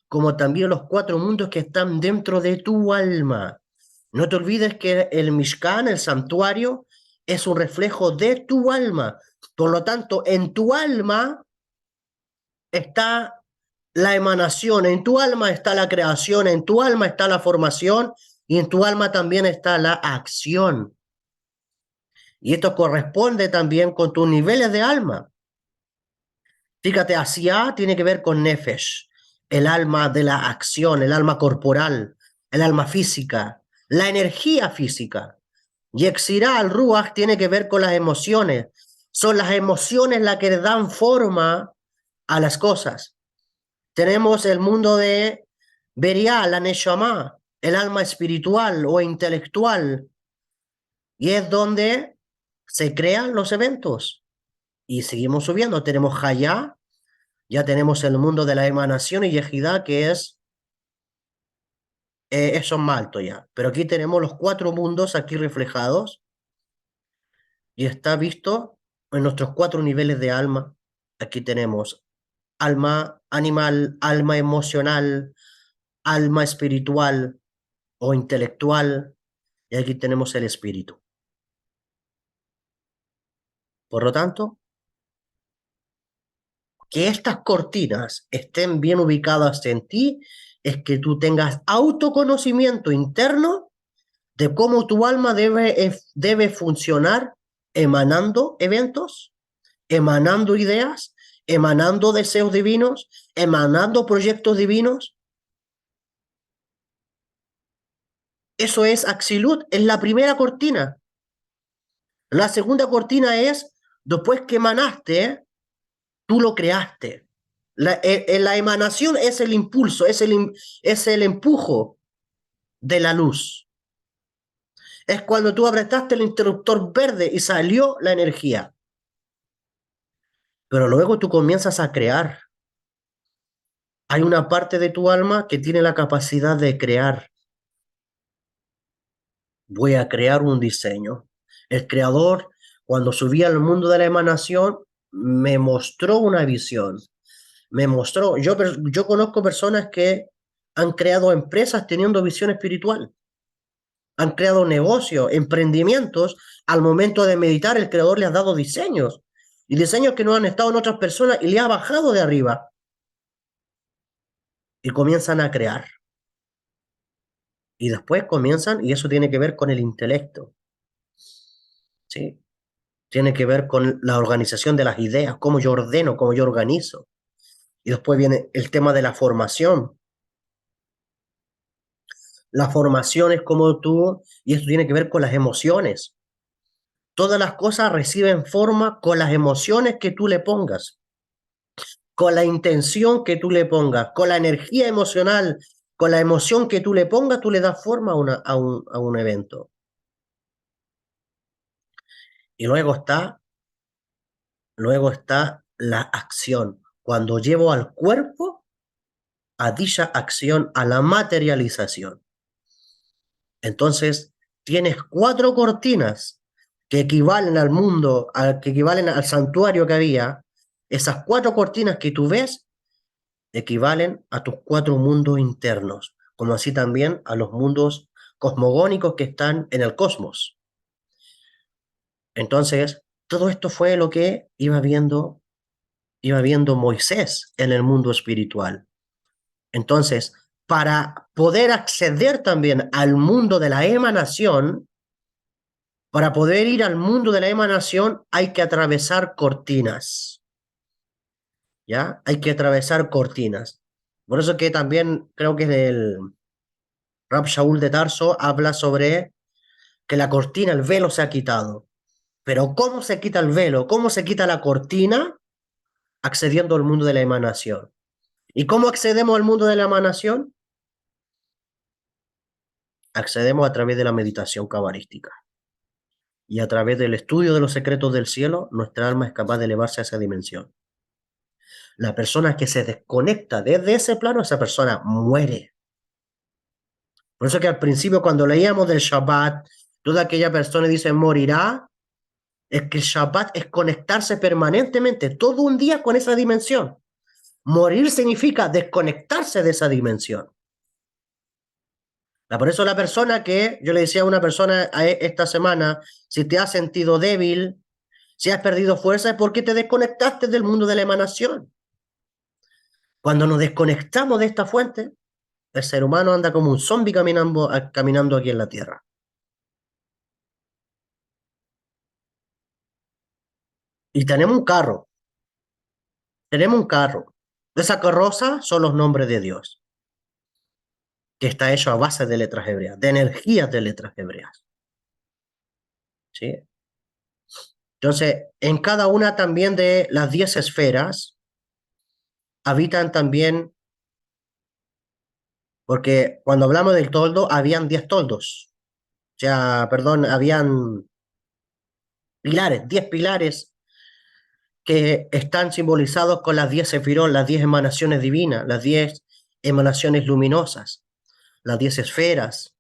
A: como también los 4 mundos que están dentro de tu alma. No te olvides que el Mishkan, el santuario, es un reflejo de tu alma. Por lo tanto, en tu alma está la emanación, en tu alma está la creación, en tu alma está la formación y en tu alma también está la acción. Y esto corresponde también con tus niveles de alma. Fíjate, Asiá tiene que ver con Nefesh, el alma de la acción, el alma corporal, el alma física, la energía física. Yetzirah, al Ruach, tiene que ver con las emociones. Son las emociones las que le dan forma a las cosas. Tenemos el mundo de Beriah, la Neshama, el alma espiritual o intelectual. Y es donde se crean los eventos. Y seguimos subiendo. Tenemos Hayá, ya tenemos el mundo de la emanación y Yehidá, que es eso más alto ya. Pero aquí tenemos los 4 mundos aquí reflejados. Y está visto en nuestros 4 niveles de alma. Aquí tenemos alma animal, alma emocional, alma espiritual o intelectual. Y aquí tenemos el espíritu. Por lo tanto, que estas cortinas estén bien ubicadas en ti es que tú tengas autoconocimiento interno de cómo tu alma debe funcionar emanando eventos, emanando ideas, emanando deseos divinos, emanando proyectos divinos. Eso es Axilut, es la primera cortina. La segunda cortina es, después que emanaste, tú lo creaste. La emanación es el impulso, es el empujo de la luz. Es cuando tú apretaste el interruptor verde y salió la energía. Pero luego tú comienzas a crear. Hay una parte de tu alma que tiene la capacidad de crear. Voy a crear un diseño. El creador, cuando subí al mundo de la emanación, me mostró una visión. Me mostró, yo conozco personas que han creado empresas teniendo visión espiritual. Han creado negocios, emprendimientos. Al momento de meditar, el creador les ha dado diseños. Y diseños que no han estado en otras personas y le ha bajado de arriba. Y comienzan a crear. Y después comienzan, y eso tiene que ver con el intelecto. ¿Sí? Tiene que ver con la organización de las ideas, cómo yo ordeno, cómo yo organizo. Y después viene el tema de la formación. La formación es como tú, y esto tiene que ver con las emociones. Todas las cosas reciben forma con las emociones que tú le pongas, con la intención que tú le pongas, con la energía emocional, con la emoción que tú le pongas, tú le das forma a un evento. Y luego está la acción. Cuando llevo al cuerpo a dicha acción, a la materialización. Entonces, tienes 4 cortinas que equivalen al mundo, que equivalen al santuario que había. Esas 4 cortinas que tú ves equivalen a tus 4 mundos internos, como así también a los mundos cosmogónicos que están en el cosmos. Entonces, todo esto fue lo que iba viendo Moisés en el mundo espiritual. Entonces, para poder acceder también al mundo de la emanación, para poder ir al mundo de la emanación hay que atravesar cortinas. ¿Ya? Hay que atravesar cortinas. Por eso que también creo que el Rab Shaul de Tarso habla sobre que la cortina, el velo se ha quitado. Pero ¿cómo se quita el velo? ¿Cómo se quita la cortina? Accediendo al mundo de la emanación. ¿Y cómo accedemos al mundo de la emanación? Accedemos a través de la meditación cabalística. Y a través del estudio de los secretos del cielo, nuestra alma es capaz de elevarse a esa dimensión. La persona que se desconecta desde ese plano, esa persona muere. Por eso que al principio, cuando leíamos del Shabbat, toda aquella persona dice morirá, es que el Shabbat es conectarse permanentemente, todo un día con esa dimensión. Morir significa desconectarse de esa dimensión. Por eso la persona que, yo le decía a una persona esta semana, si te has sentido débil, si has perdido fuerza, es porque te desconectaste del mundo de la emanación. Cuando nos desconectamos de esta fuente, el ser humano anda como un zombi caminando aquí en la Tierra. Y tenemos un carro. Esa carroza son los nombres de Dios, que está hecho a base de letras hebreas, de energías de letras hebreas. ¿Sí? Entonces, en cada una también de las 10 esferas habitan también, porque cuando hablamos del toldo, habían 10 toldos. O sea, perdón, habían pilares, 10 pilares que están simbolizados con las 10 sefirot, las 10 emanaciones divinas, las 10 emanaciones luminosas, las 10 esferas.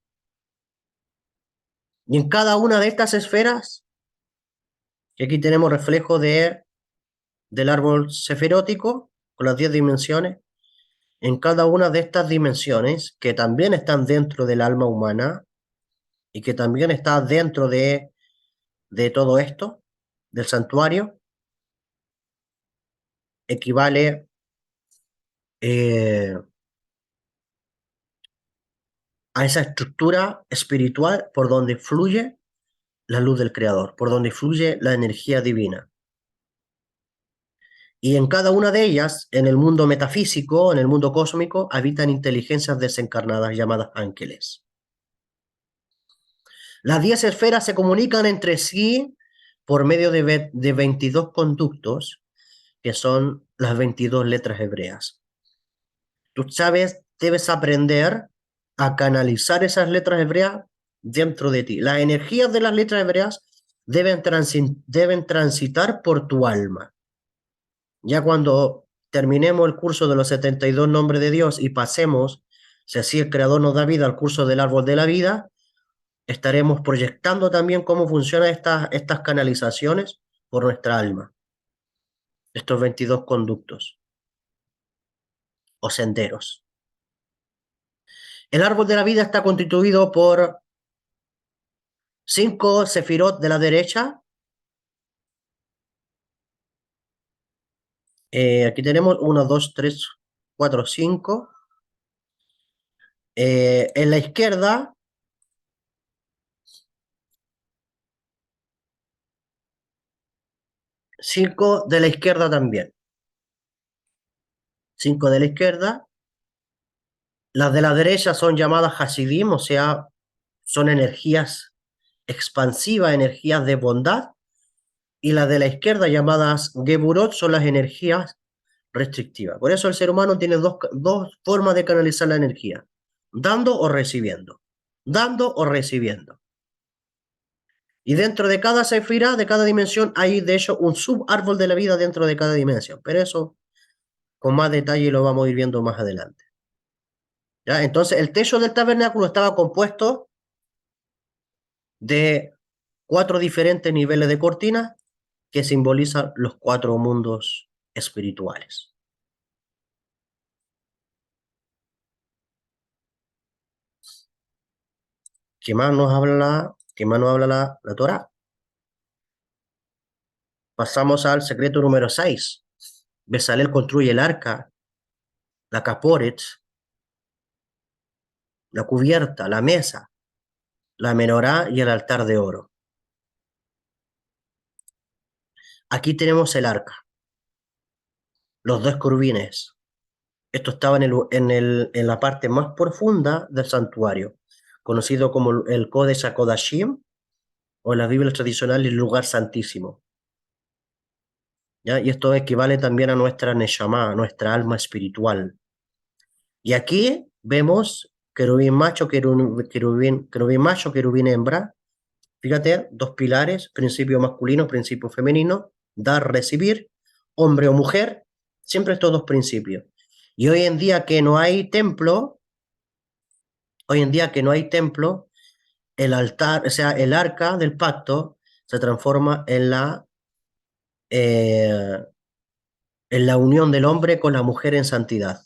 A: Y en cada una de estas esferas, que aquí tenemos reflejo del árbol seferótico, con las 10 dimensiones, en cada una de estas dimensiones, que también están dentro del alma humana, y que también está dentro de todo esto, del santuario equivale a esa estructura espiritual por donde fluye la luz del Creador, por donde fluye la energía divina. Y en cada una de ellas, en el mundo metafísico, en el mundo cósmico, habitan inteligencias desencarnadas llamadas ángeles. Las 10 esferas se comunican entre sí por medio de 22 conductos, que son las 22 letras hebreas. Tú sabes, debes aprender a canalizar esas letras hebreas dentro de ti. Las energías de las letras hebreas deben transitar por tu alma. Ya cuando terminemos el curso de los 72 nombres de Dios y pasemos, si así el Creador nos da vida, al curso del árbol de la vida, estaremos proyectando también cómo funcionan estas canalizaciones por nuestra alma. Estos 22 conductos o senderos. El árbol de la vida está constituido por 5 sefirot de la derecha. Aquí tenemos 1, 2, 3, 4, 5. En la izquierda, cinco de la izquierda también. 5 de la izquierda. Las de la derecha son llamadas Hasidim, o sea, son energías expansivas, energías de bondad. Y las de la izquierda, llamadas Geburot, son las energías restrictivas. Por eso el ser humano tiene dos formas de canalizar la energía: dando o recibiendo. Dando o recibiendo. Y dentro de cada sefira, de cada dimensión, hay de hecho un subárbol de la vida dentro de cada dimensión. Pero eso con más detalle lo vamos a ir viendo más adelante. ¿Ya? Entonces, el techo del tabernáculo estaba compuesto de 4 diferentes niveles de cortinas que simbolizan los 4 mundos espirituales. ¿Qué más nos habla la Torá? Pasamos al secreto número 6. Bezalel construye el arca, la caporet, la cubierta, la mesa, la menorá y el altar de oro. Aquí tenemos el arca, los 2 querubines. Esto estaba en la parte más profunda del santuario, conocido como el Kodesh HaKodashim, o en las Biblias tradicionales, el lugar santísimo. ¿Ya? Y esto equivale también a nuestra Neshama, a nuestra alma espiritual. Y aquí vemos querubín macho, querubín macho, querubín hembra. Fíjate, 2 pilares, principio masculino, principio femenino, dar, recibir, hombre o mujer, siempre estos 2 principios. Y hoy en día que no hay templo, el altar, o sea, el arca del pacto se transforma en la unión del hombre con la mujer en santidad.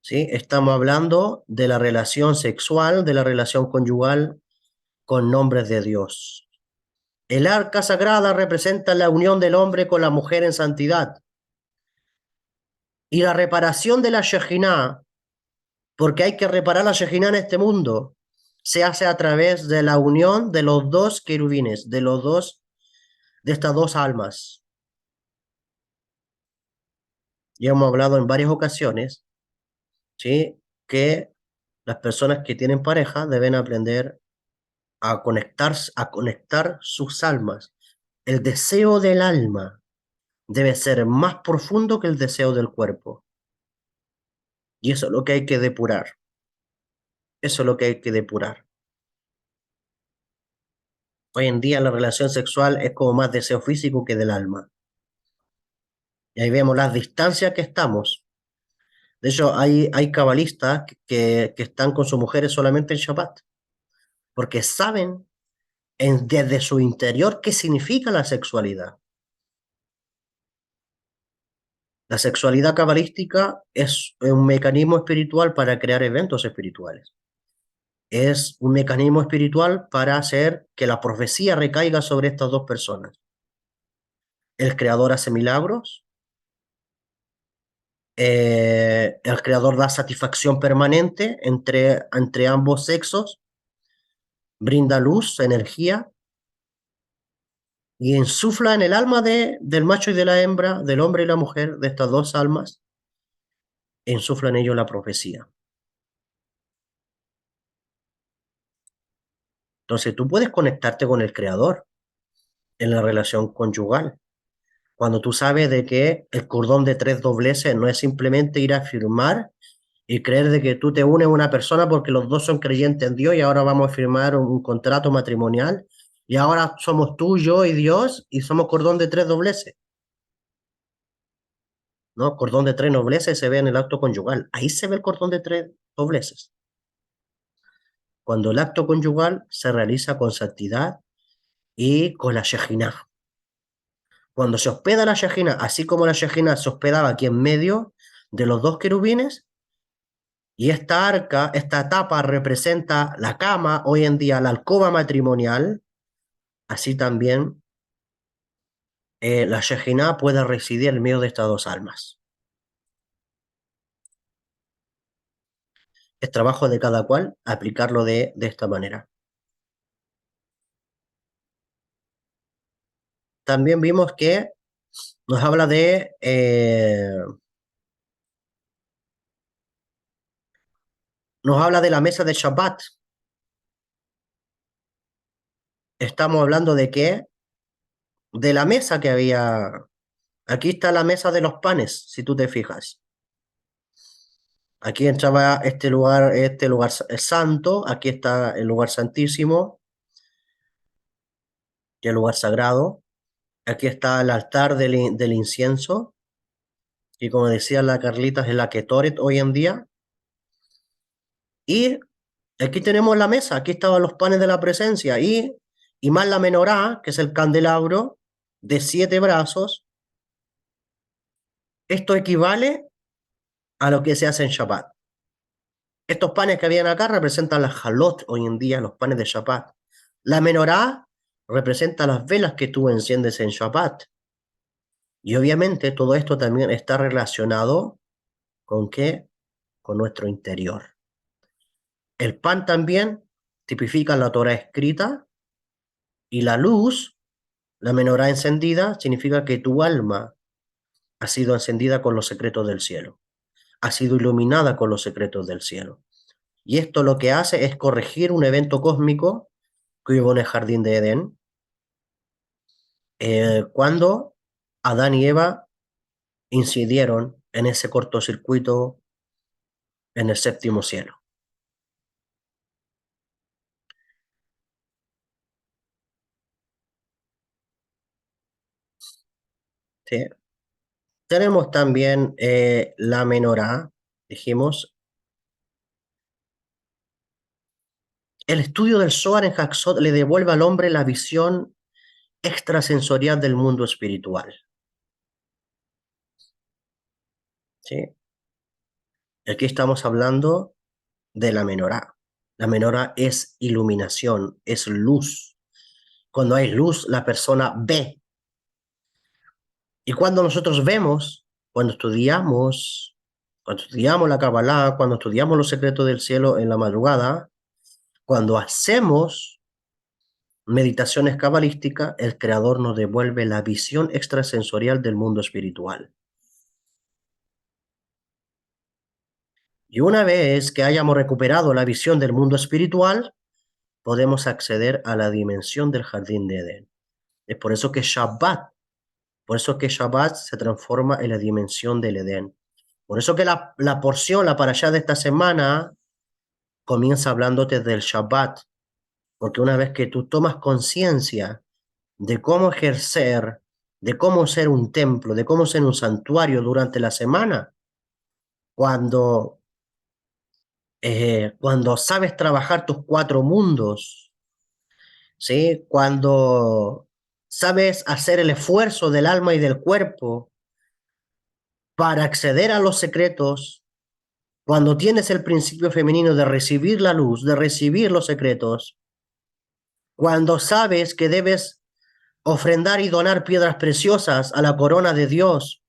A: ¿Sí? Estamos hablando de la relación sexual, de la relación conyugal con nombres de Dios. El arca sagrada representa la unión del hombre con la mujer en santidad. Y la reparación de la Shejinah, porque hay que reparar la Shejinah en este mundo, se hace a través de la unión de los 2 querubines, de estas 2 almas. Ya hemos hablado en varias ocasiones, ¿sí?, que las personas que tienen pareja deben aprender a conectar sus almas. El deseo del alma debe ser más profundo que el deseo del cuerpo. Y eso es lo que hay que depurar. Eso es lo que hay que depurar. Hoy en día la relación sexual es como más deseo físico que del alma. Y ahí vemos las distancias que estamos. De hecho, hay cabalistas que están con sus mujeres solamente en Shabbat, porque saben desde su interior qué significa la sexualidad. La sexualidad cabalística es un mecanismo espiritual para crear eventos espirituales. es un mecanismo espiritual para hacer que la profecía recaiga sobre estas dos personas. El creador hace milagros, el creador da satisfacción permanente entre ambos sexos, brinda luz, energía, y insufla en el alma del macho y de la hembra, del hombre y la mujer, de estas dos almas, insufla en ellos la profecía. Entonces tú puedes conectarte con el creador en la relación conyugal, cuando tú sabes de que el cordón de tres dobleces no es simplemente ir a firmar y creer de que tú te unes a una persona porque los dos son creyentes en Dios y ahora vamos a firmar un contrato matrimonial y ahora somos tú, yo y Dios y somos cordón de tres dobleces. ¿No? Cordón de tres dobleces se ve en el acto conyugal. Ahí se ve el cordón de tres dobleces. Cuando el acto conyugal se realiza con santidad y con la Shejinah. Cuando se hospeda la Shejinah, así como la Shejinah se hospedaba aquí en medio de los dos querubines, y esta arca, esta tapa representa la cama, hoy en día la alcoba matrimonial, así también la Shejinah puede residir en medio de estas dos almas. Es trabajo de cada cual aplicarlo de esta manera. También vimos que nos habla de la mesa de Shabbat. Estamos hablando de qué? De la mesa que había. Aquí está la mesa de los panes, si tú te fijas. Aquí entraba este lugar santo, aquí está el lugar santísimo, y el lugar sagrado. Aquí está el altar del incienso, y como decía la Carlita, es la Ketoret hoy en día. Y aquí tenemos la mesa, aquí estaban los panes de la presencia, y más la menorá, que es el candelabro de 7 brazos. Esto equivale a lo que se hace en Shabbat. Estos panes que habían acá representan las halot hoy en día, los panes de Shabbat. La menorá representa las velas que tú enciendes en Shabbat. Y obviamente todo esto también está relacionado ¿con qué? Con nuestro interior. El pan también tipifica la Torah escrita, y la luz, la menorá encendida, significa que tu alma ha sido encendida con los secretos del cielo, ha sido iluminada con los secretos del cielo. Y esto lo que hace es corregir un evento cósmico que hubo en el jardín de Edén, cuando Adán y Eva incidieron en ese cortocircuito en el séptimo cielo. ¿Sí? Tenemos también la menorá, dijimos. El estudio del Zohar en Haxot le devuelve al hombre la visión extrasensorial del mundo espiritual. ¿Sí? Aquí estamos hablando de la menorá. La menorá es iluminación, es luz. Cuando hay luz, la persona ve. Y cuando nosotros vemos, cuando estudiamos la Kabbalah, cuando estudiamos los secretos del cielo en la madrugada, cuando hacemos meditaciones cabalísticas, el Creador nos devuelve la visión extrasensorial del mundo espiritual. Y una vez que hayamos recuperado la visión del mundo espiritual, podemos acceder a la dimensión del jardín de Edén. Es por eso que Shabbat se transforma en la dimensión del Edén. Por eso que la porción, la parashá de esta semana, comienza hablándote del Shabbat. Porque una vez que tú tomas conciencia de cómo ejercer, de cómo ser un templo, de cómo ser un santuario durante la semana, cuando sabes trabajar tus 4 mundos, ¿sí? Cuando sabes hacer el esfuerzo del alma y del cuerpo para acceder a los secretos Cuando tienes el principio femenino de recibir la luz, de recibir los secretos, cuando sabes que debes ofrendar y donar piedras preciosas a la corona de Dios,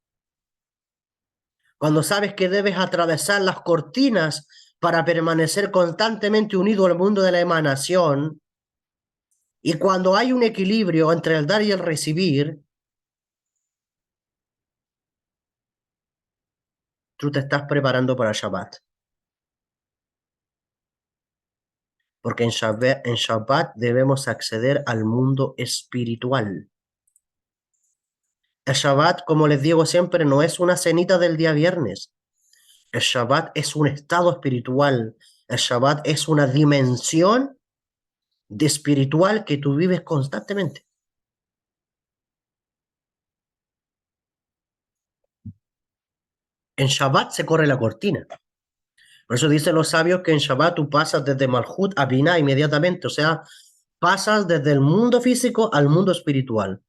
A: cuando sabes que debes atravesar las cortinas para permanecer constantemente unido al mundo de la emanación, y cuando hay un equilibrio entre el dar y el recibir, tú te estás preparando para Shabbat. Porque en Shabbat debemos acceder al mundo espiritual. El Shabbat, como les digo siempre, no es una cenita del día viernes. El Shabbat es un estado espiritual. El Shabbat es una dimensión de espiritual que tú vives constantemente. En Shabbat se corre la cortina. Por eso dicen los sabios que en Shabbat tú pasas desde Malhut a Binah inmediatamente. O sea, pasas desde el mundo físico al mundo espiritual.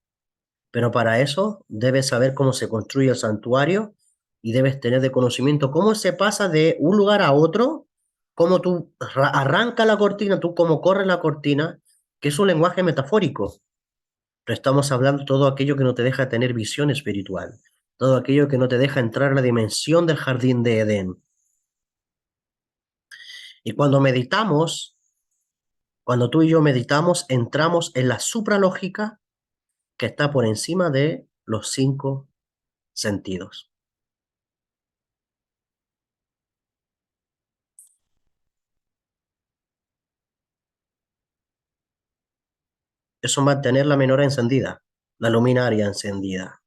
A: Pero para eso debes saber cómo se construye el santuario y debes tener de conocimiento cómo se pasa de un lugar a otro, cómo tú arrancas la cortina, tú cómo corres la cortina, que es un lenguaje metafórico. Pero estamos hablando de todo aquello que no te deja tener visión espiritual, todo aquello que no te deja entrar en la dimensión del jardín de Edén. Y cuando meditamos, cuando tú y yo meditamos, entramos en la supralógica que está por encima de los 5 sentidos. Eso es mantener la menorá encendida, la luminaria encendida.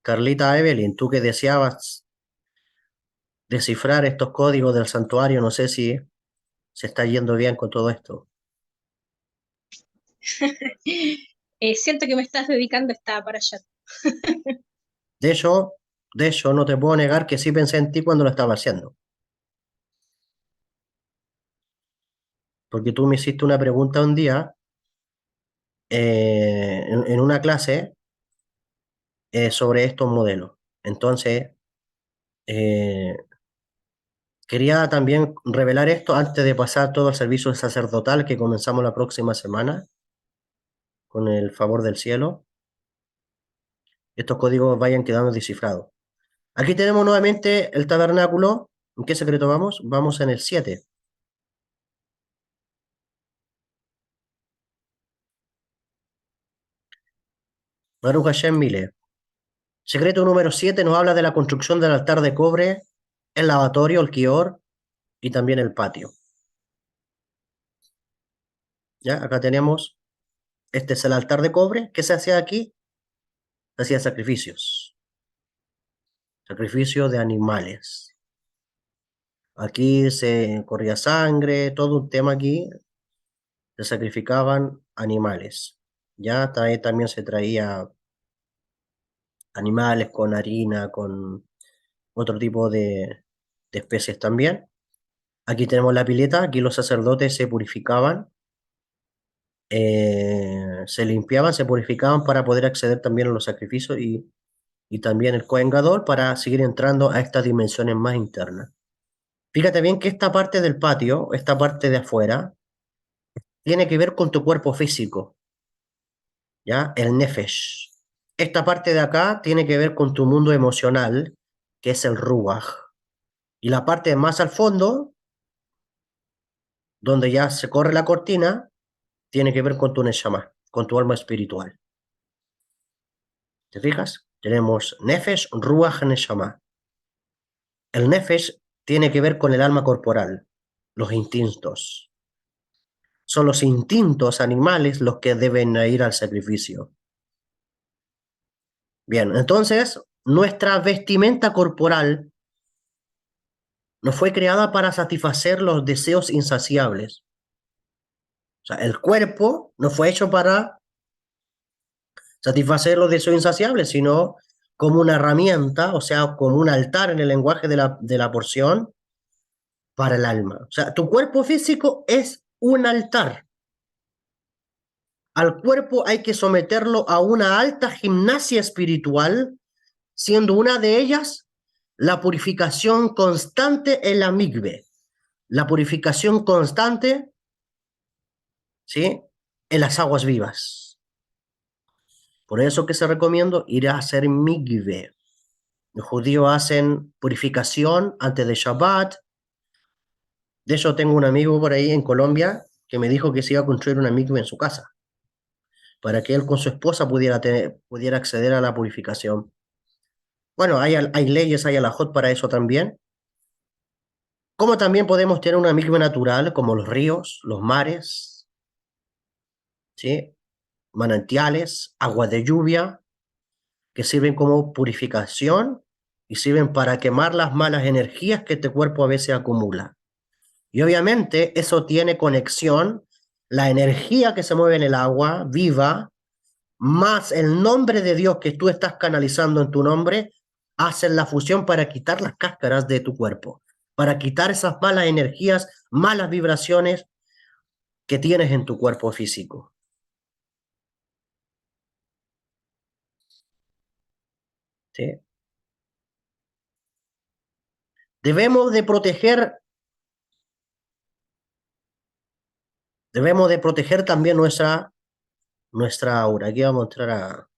A: Carlita Evelyn, tú que deseabas descifrar estos códigos del santuario, no sé si se está yendo bien con todo esto.
G: Siento que me estás dedicando esta para allá.
A: De hecho, no te puedo negar que sí pensé en ti cuando lo estaba haciendo. Porque tú me hiciste una pregunta un día en una clase sobre estos modelos. Entonces, quería también revelar esto antes de pasar todo el servicio sacerdotal que comenzamos la próxima semana, con el favor del cielo. Estos códigos vayan quedando descifrados. Aquí tenemos nuevamente el tabernáculo. ¿En qué secreto vamos? Vamos en el 7. Baruch Hashem Mile. Secreto número 7 nos habla de la construcción del altar de cobre, el lavatorio, el kior y también el patio. ¿Ya? Acá tenemos, este es el altar de cobre. ¿Qué se hacía aquí? Se hacían sacrificios. Sacrificios de animales. Aquí se corría sangre, todo un tema aquí. Se sacrificaban animales. Ya también se traía animales con harina, con otro tipo de especies también. Aquí tenemos la pileta, aquí los sacerdotes se purificaban, se limpiaban, se purificaban para poder acceder también a los sacrificios y también el Kohen Gadol para seguir entrando a estas dimensiones más internas. Fíjate bien que esta parte del patio, esta parte de afuera, tiene que ver con tu cuerpo físico, ¿ya? El nefesh. Esta parte de acá tiene que ver con tu mundo emocional, que es el ruach. Y la parte más al fondo, donde ya se corre la cortina, tiene que ver con tu neshama, con tu alma espiritual. ¿Te fijas? Tenemos nefesh, ruach, neshama. El nefesh tiene que ver con el alma corporal, los instintos. Son los instintos animales los que deben ir al sacrificio. Bien, entonces, nuestra vestimenta corporal no fue creada para satisfacer los deseos insaciables. O sea, el cuerpo no fue hecho para satisfacer los deseos insaciables, sino como una herramienta, o sea, como un altar en el lenguaje de la porción para el alma. O sea, tu cuerpo físico es un altar. Al cuerpo hay que someterlo a una alta gimnasia espiritual, siendo una de ellas la purificación constante en la migbe. La purificación constante, ¿sí?, en las aguas vivas. Por eso que se recomienda ir a hacer migbe. Los judíos hacen purificación antes de Shabbat. De hecho, tengo un amigo por ahí en Colombia que me dijo que se iba a construir una migbe en su casa, para que él con su esposa pudiera acceder a la purificación. Bueno, hay leyes, hay alajot para eso también. Como también podemos tener una migbe natural, como los ríos, los mares, ¿sí?, manantiales, aguas de lluvia, que sirven como purificación y sirven para quemar las malas energías que este cuerpo a veces acumula. Y obviamente eso tiene conexión, la energía que se mueve en el agua viva, más el nombre de Dios que tú estás canalizando en tu nombre, hacen la fusión para quitar las cáscaras de tu cuerpo, para quitar esas malas energías, malas vibraciones que tienes en tu cuerpo físico. ¿Sí? Debemos de proteger también nuestra aura. Aquí vamos a mostrar a...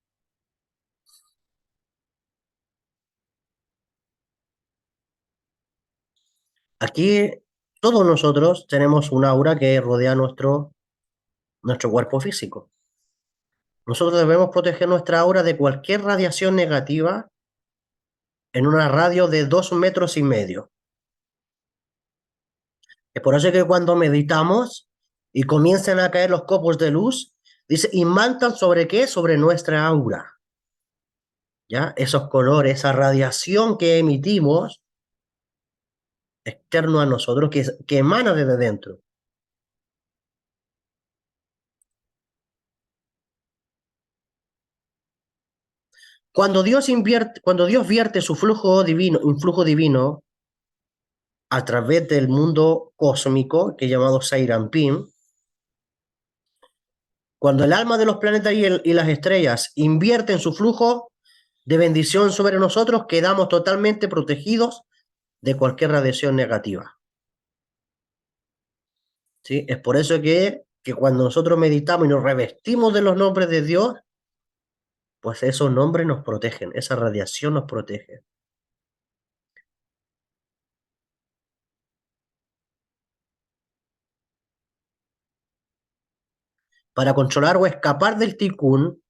A: Aquí todos nosotros tenemos un aura que rodea nuestro cuerpo físico. Nosotros debemos proteger nuestra aura de cualquier radiación negativa en una radio de 2,5 metros. Es por eso que cuando meditamos y comienzan a caer los copos de luz, dice, imantan ¿sobre qué? Sobre nuestra aura. ¿Ya? Esos colores, esa radiación que emitimos externo a nosotros, que emana desde dentro. Cuando Dios vierte su influjo divino a través del mundo cósmico, que es llamado Seirampim, cuando el alma de los planetas y las estrellas invierten su flujo de bendición sobre nosotros, quedamos totalmente protegidos de cualquier radiación negativa. ¿Sí? Es por eso que cuando nosotros meditamos y nos revestimos de los nombres de Dios, pues esos nombres nos protegen, esa radiación nos protege. Para controlar o escapar del tikkun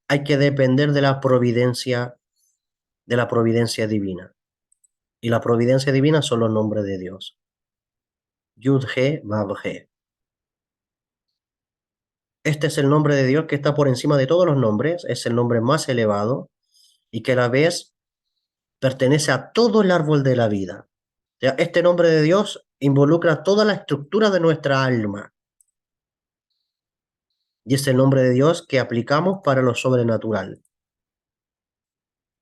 A: hay que depender de la providencia divina. Y la providencia divina son los nombres de Dios. Yud-He, Vav-He. Este es el nombre de Dios que está por encima de todos los nombres, es el nombre más elevado y que a la vez pertenece a todo el árbol de la vida. O sea, este nombre de Dios involucra toda la estructura de nuestra alma. Y es el nombre de Dios que aplicamos para lo sobrenatural,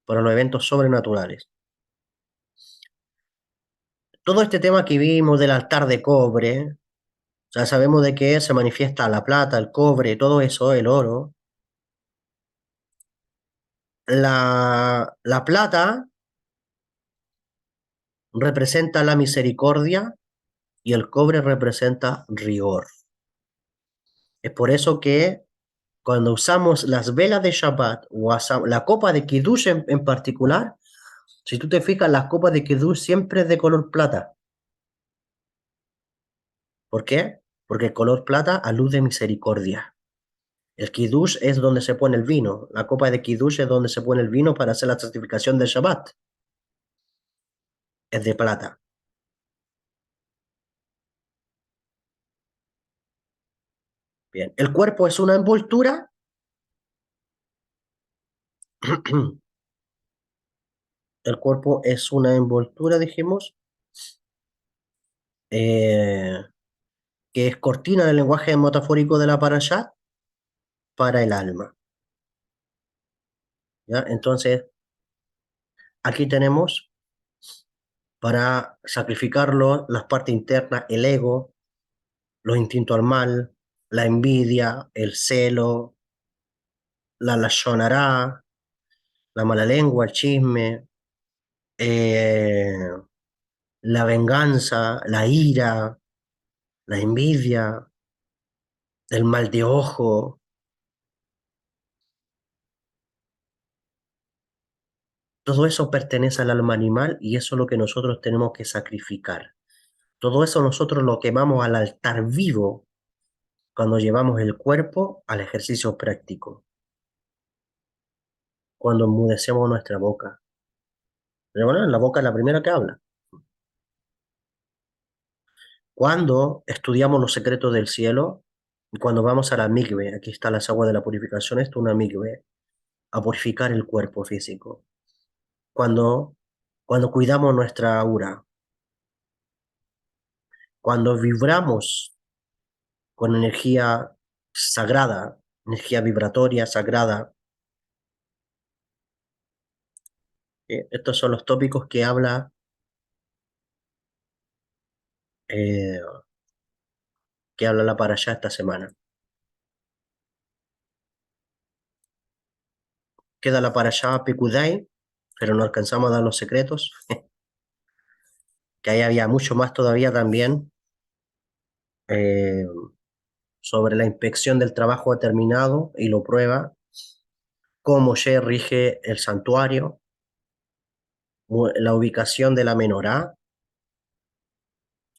A: para los eventos sobrenaturales. Todo este tema que vimos del altar de cobre, ya sabemos de qué se manifiesta la plata, el cobre, todo eso, el oro. La plata representa la misericordia y el cobre representa rigor. Es por eso que cuando usamos las velas de Shabbat o la copa de Kiddush en particular, si tú te fijas, las copas de Kiddush siempre es de color plata. ¿Por qué? Porque el color plata alude a misericordia. El Kiddush es donde se pone el vino. La copa de Kiddush es donde se pone el vino para hacer la santificación del Shabbat. Es de plata. Bien, el cuerpo es una envoltura. El cuerpo es una envoltura, dijimos, que es cortina del lenguaje metafórico de la parashá para el alma. ¿Ya? Entonces, aquí tenemos para sacrificarlo las partes internas, el ego, los instintos al mal, la envidia, el celo, la lashon hará, la mala lengua, el chisme, la venganza, la ira, la envidia, el mal de ojo. Todo eso pertenece al alma animal y eso es lo que nosotros tenemos que sacrificar. Todo eso nosotros lo quemamos al altar vivo cuando llevamos el cuerpo al ejercicio práctico, cuando enmudecemos nuestra boca. Pero bueno, la boca es la primera que habla. Cuando estudiamos los secretos del cielo, y cuando vamos a la migbe, aquí está las aguas de la purificación, esto es una migbe, a purificar el cuerpo físico. Cuando cuidamos nuestra aura, cuando vibramos con energía sagrada, energía vibratoria sagrada. Estos son los tópicos que habla eh, la parashá esta semana. Queda la parashá Pekudai, pero no alcanzamos a dar los secretos, que ahí había mucho más todavía también eh, sobre la inspección del trabajo terminado y lo prueba, cómo Moshe rige el santuario, la ubicación de la menorá,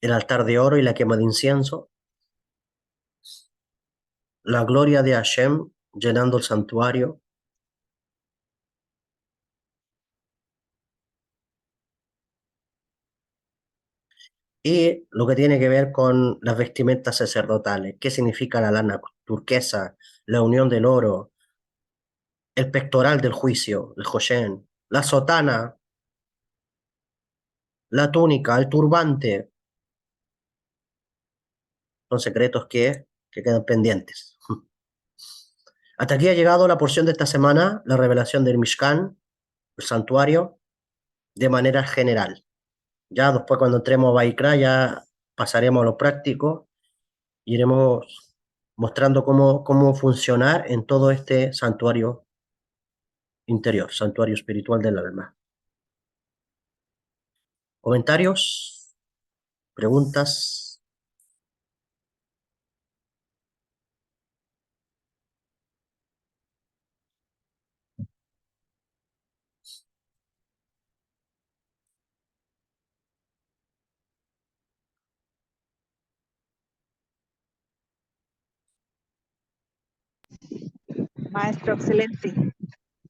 A: el altar de oro y la quema de incienso, la gloria de Hashem llenando el santuario, y lo que tiene que ver con las vestimentas sacerdotales. ¿Qué significa la lana turquesa, la unión del oro, el pectoral del juicio, el joshen, la sotana, la túnica, el turbante? Son secretos que quedan pendientes. Hasta aquí ha llegado la porción de esta semana, la revelación del Mishkan, el santuario, de manera general. Ya después cuando entremos a Vaikra ya pasaremos a lo práctico, iremos mostrando cómo funcionar en todo este santuario interior, santuario espiritual del alma. ¿Comentarios? ¿Preguntas?
B: Maestro, excelente.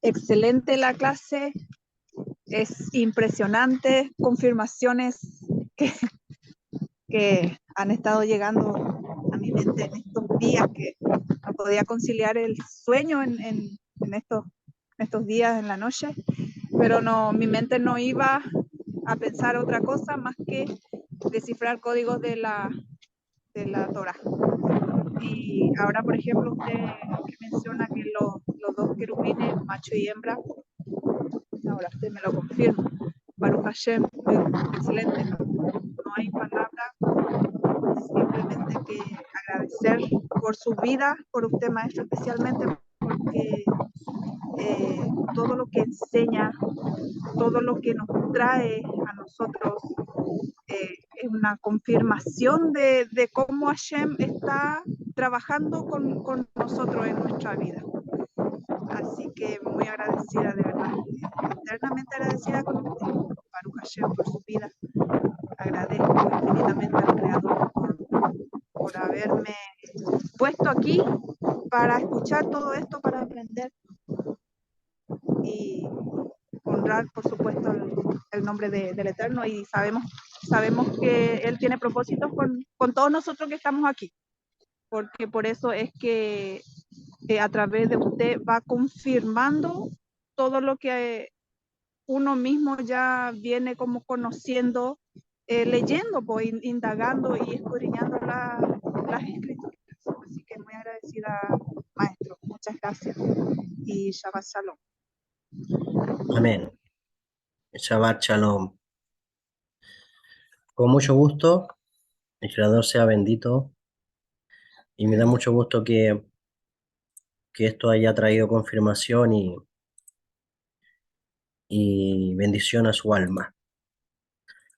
B: Excelente la clase. Es impresionante. Confirmaciones que han estado llegando a mi mente en estos días, que no podía conciliar el sueño en estos días en la noche, pero no, mi mente no iba a pensar otra cosa más que descifrar códigos de la Torah. Y ahora, por ejemplo, usted que menciona que los dos querubines, macho y hembra, ahora usted me lo confirma. Baruch Hashem, excelente. No hay palabra, simplemente que agradecer por su vida, por usted, maestro, especialmente porque todo lo que enseña, todo lo que nos trae a nosotros es una confirmación de cómo Hashem está trabajando con nosotros en nuestra vida. Así que muy agradecida, de verdad, eternamente agradecida con usted, Baruch Hashem, por su vida. Agradezco infinitamente al Creador por haberme puesto aquí para escuchar todo esto, para aprender y honrar, por supuesto, el nombre del Eterno, y sabemos que Él tiene propósitos con todos nosotros que estamos aquí, porque por eso es que a través de usted va confirmando todo lo que uno mismo ya viene como conociendo, leyendo, pues, indagando y escudriñando las escrituras. Así que muy agradecida, maestro. Muchas gracias y Shabbat Shalom.
A: Amén. Shabbat Shalom. Con mucho gusto, el Creador sea bendito. Y me da mucho gusto que esto haya traído confirmación y bendición a su alma.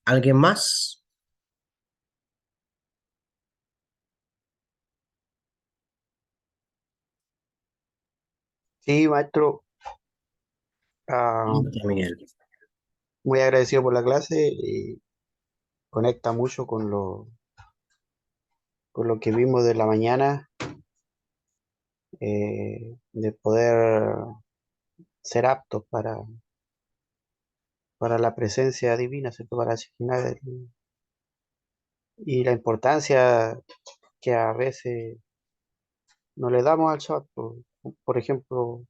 A: ¿Alguien más?
C: Sí, maestro, ah,
A: Dígame, Miguel.
C: muy agradecido por la clase y conecta mucho con lo que vimos de la mañana, de poder ser aptos para la presencia divina, ¿cierto? Para asignar y la importancia que a veces no le damos al Shabbat. Por ejemplo,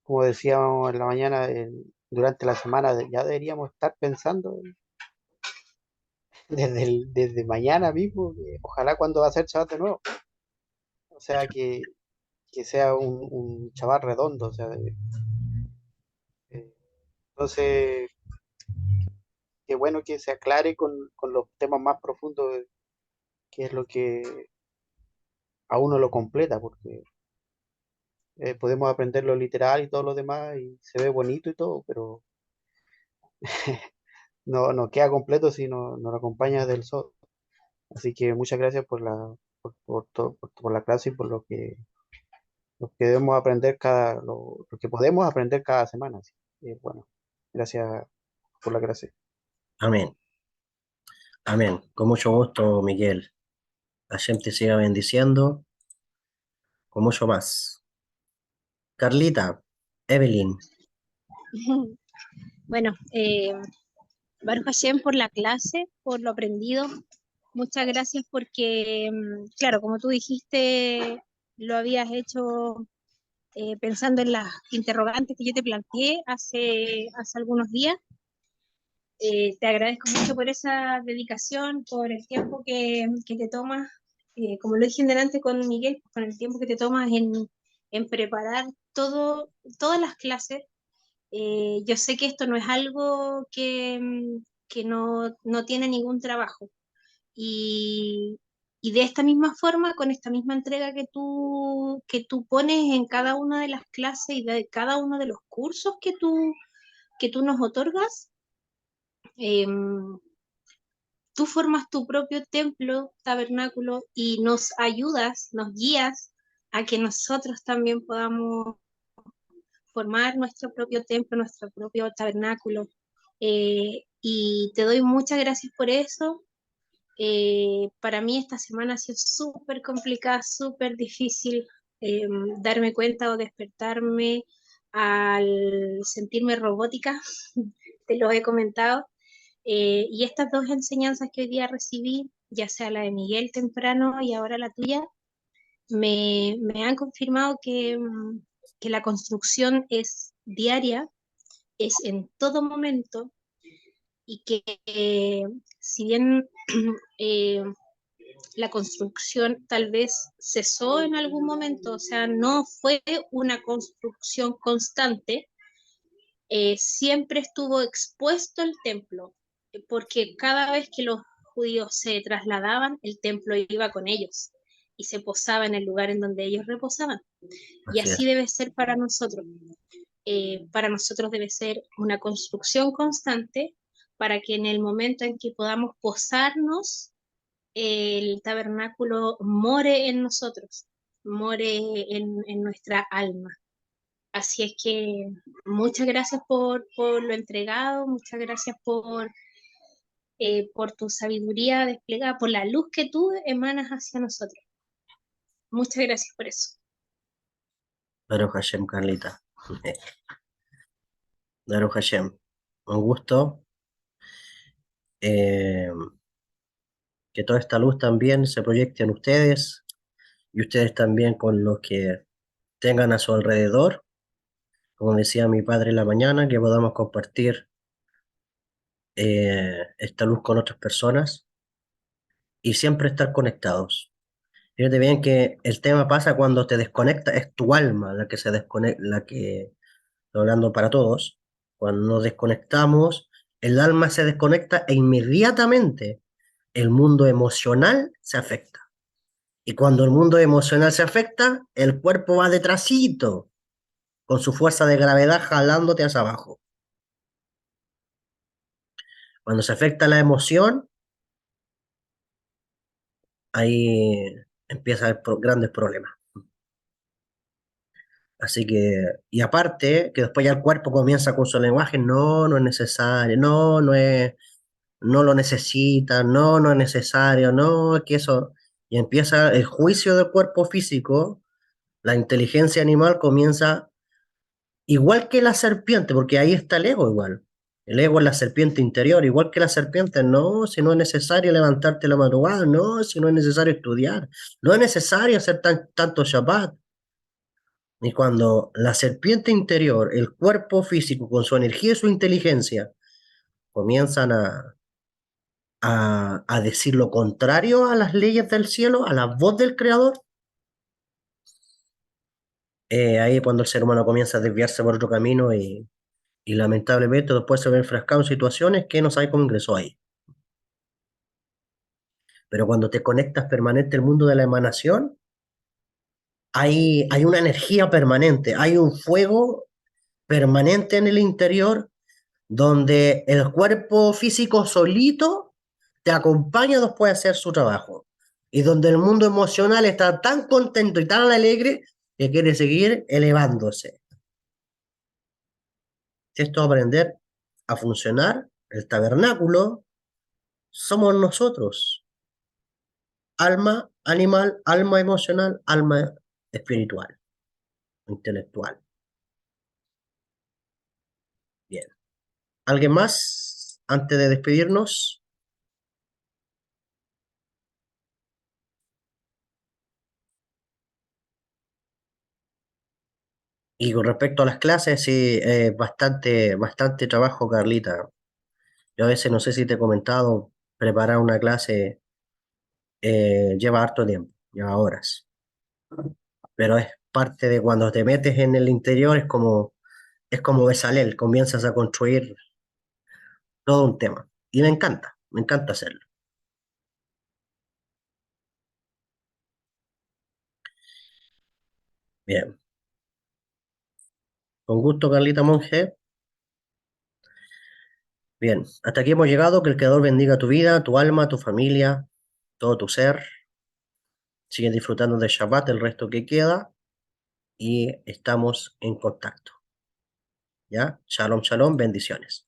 C: como decíamos en la mañana, durante la semana ya deberíamos estar pensando desde mañana mismo, ojalá cuando va a ser Shabbat de nuevo. O sea, que sea un Shabbat redondo. O sea, eh, entonces, qué bueno que se aclare con los temas más profundos, que es lo que a uno lo completa, porque podemos aprender lo literal y todo lo demás y se ve bonito y todo, pero no queda completo si no lo acompaña del sol. Así que muchas gracias por la clase y por lo que debemos aprender lo que podemos aprender cada semana. Así que, bueno, gracias por la clase.
A: Amén. Amén. Con mucho gusto, Miguel. Hashem te siga bendiciendo con mucho más. Carlita, Evelyn,
G: Bueno, Baruch Hashem por la clase, por lo aprendido. Muchas gracias porque, claro, como tú dijiste, lo habías hecho pensando en las interrogantes que yo te planteé hace algunos días. Te agradezco mucho por esa dedicación, por el tiempo que te tomas, como lo dije delante con Miguel, con el tiempo que te tomas en preparar todas las clases. Yo sé que esto no es algo que no tiene ningún trabajo. Y, y de esta misma forma, con esta misma entrega que tú pones en cada una de las clases y de cada uno de los cursos que tú nos otorgas, em, tú formas tu propio templo, tabernáculo y nos ayudas, nos guías a que nosotros también podamos formar nuestro propio templo, nuestro propio tabernáculo. Y te doy muchas gracias por eso. Para mí esta semana ha sido súper complicada, súper difícil darme cuenta o despertarme al sentirme robótica, te lo he comentado. Y estas dos enseñanzas que hoy día recibí, ya sea la de Miguel temprano y ahora la tuya, me han confirmado que la construcción es diaria, es en todo momento y que si bien eh, la construcción tal vez cesó en algún momento, o sea, no fue una construcción constante, siempre estuvo expuesto el templo, porque cada vez que los judíos se trasladaban, el templo iba con ellos y se posaba en el lugar en donde ellos reposaban. Y
A: así
G: así
A: es.
G: debe ser para nosotros. Para nosotros debe ser una construcción constante para que en el momento en que podamos posarnos, el tabernáculo more en nosotros, more en nuestra alma. Así es que muchas gracias por lo entregado, muchas gracias por tu sabiduría desplegada, por la luz que tú emanas hacia nosotros. Muchas gracias por eso.
A: Baruch Hashem, Carlita. Baruch Hashem. Un gusto. eh, que toda esta luz también se proyecte en ustedes y ustedes también con los que tengan a su alrededor. Como decía mi padre en la mañana, que podamos compartir esta luz con otras personas y siempre estar conectados. Fíjate bien que el tema pasa cuando te desconecta, es tu alma la que se desconecta, la que, estoy hablando para todos, cuando nos desconectamos, el alma se desconecta e inmediatamente el mundo emocional se afecta. Y cuando el mundo emocional se afecta, el cuerpo va detrásito, con su fuerza de gravedad jalándote hacia abajo. Cuando se afecta la emoción, ahí empiezan a haber grandes problemas. Así que, y aparte, que después ya el cuerpo comienza con su lenguaje, no, no es necesario, no, no es, no lo necesita, no, no es necesario, no, es que eso, y empieza el juicio del cuerpo físico, la inteligencia animal comienza igual que la serpiente, porque ahí está el ego igual. El ego es la serpiente interior, igual que la serpiente, no, si no es necesario levantarte la madrugada, no, si no es necesario estudiar, no es necesario hacer tanto Shabbat. Y cuando la serpiente interior, el cuerpo físico, con su energía y su inteligencia, comienzan a decir lo contrario a las leyes del cielo, a la voz del Creador, ahí cuando el ser humano comienza a desviarse por otro camino y lamentablemente después se ve enfrascado en situaciones que no sabe cómo ingresó ahí. Pero cuando te conectas permanente al mundo de la emanación, hay una energía permanente, hay un fuego permanente en el interior donde el cuerpo físico solito te acompaña después de hacer su trabajo. Y donde el mundo emocional está tan contento y tan alegre que quiere seguir elevándose. Si esto es aprender a funcionar, el tabernáculo, somos nosotros. Alma animal, alma emocional, alma espiritual, intelectual. Bien. ¿Alguien más antes de despedirnos? Y con respecto a las clases, sí, bastante trabajo, Carlita. Yo a veces no sé si te he comentado, preparar una clase lleva harto tiempo, lleva horas. Pero es parte de cuando te metes en el interior, es como Bezalel, comienzas a construir todo un tema. Y me encanta hacerlo. Bien. Con gusto, Carlita Monge. Bien, hasta aquí hemos llegado. Que el Creador bendiga tu vida, tu alma, tu familia, todo tu ser. Sigue disfrutando de Shabbat el resto que queda y estamos en contacto. ¿Ya? Shalom, shalom, bendiciones.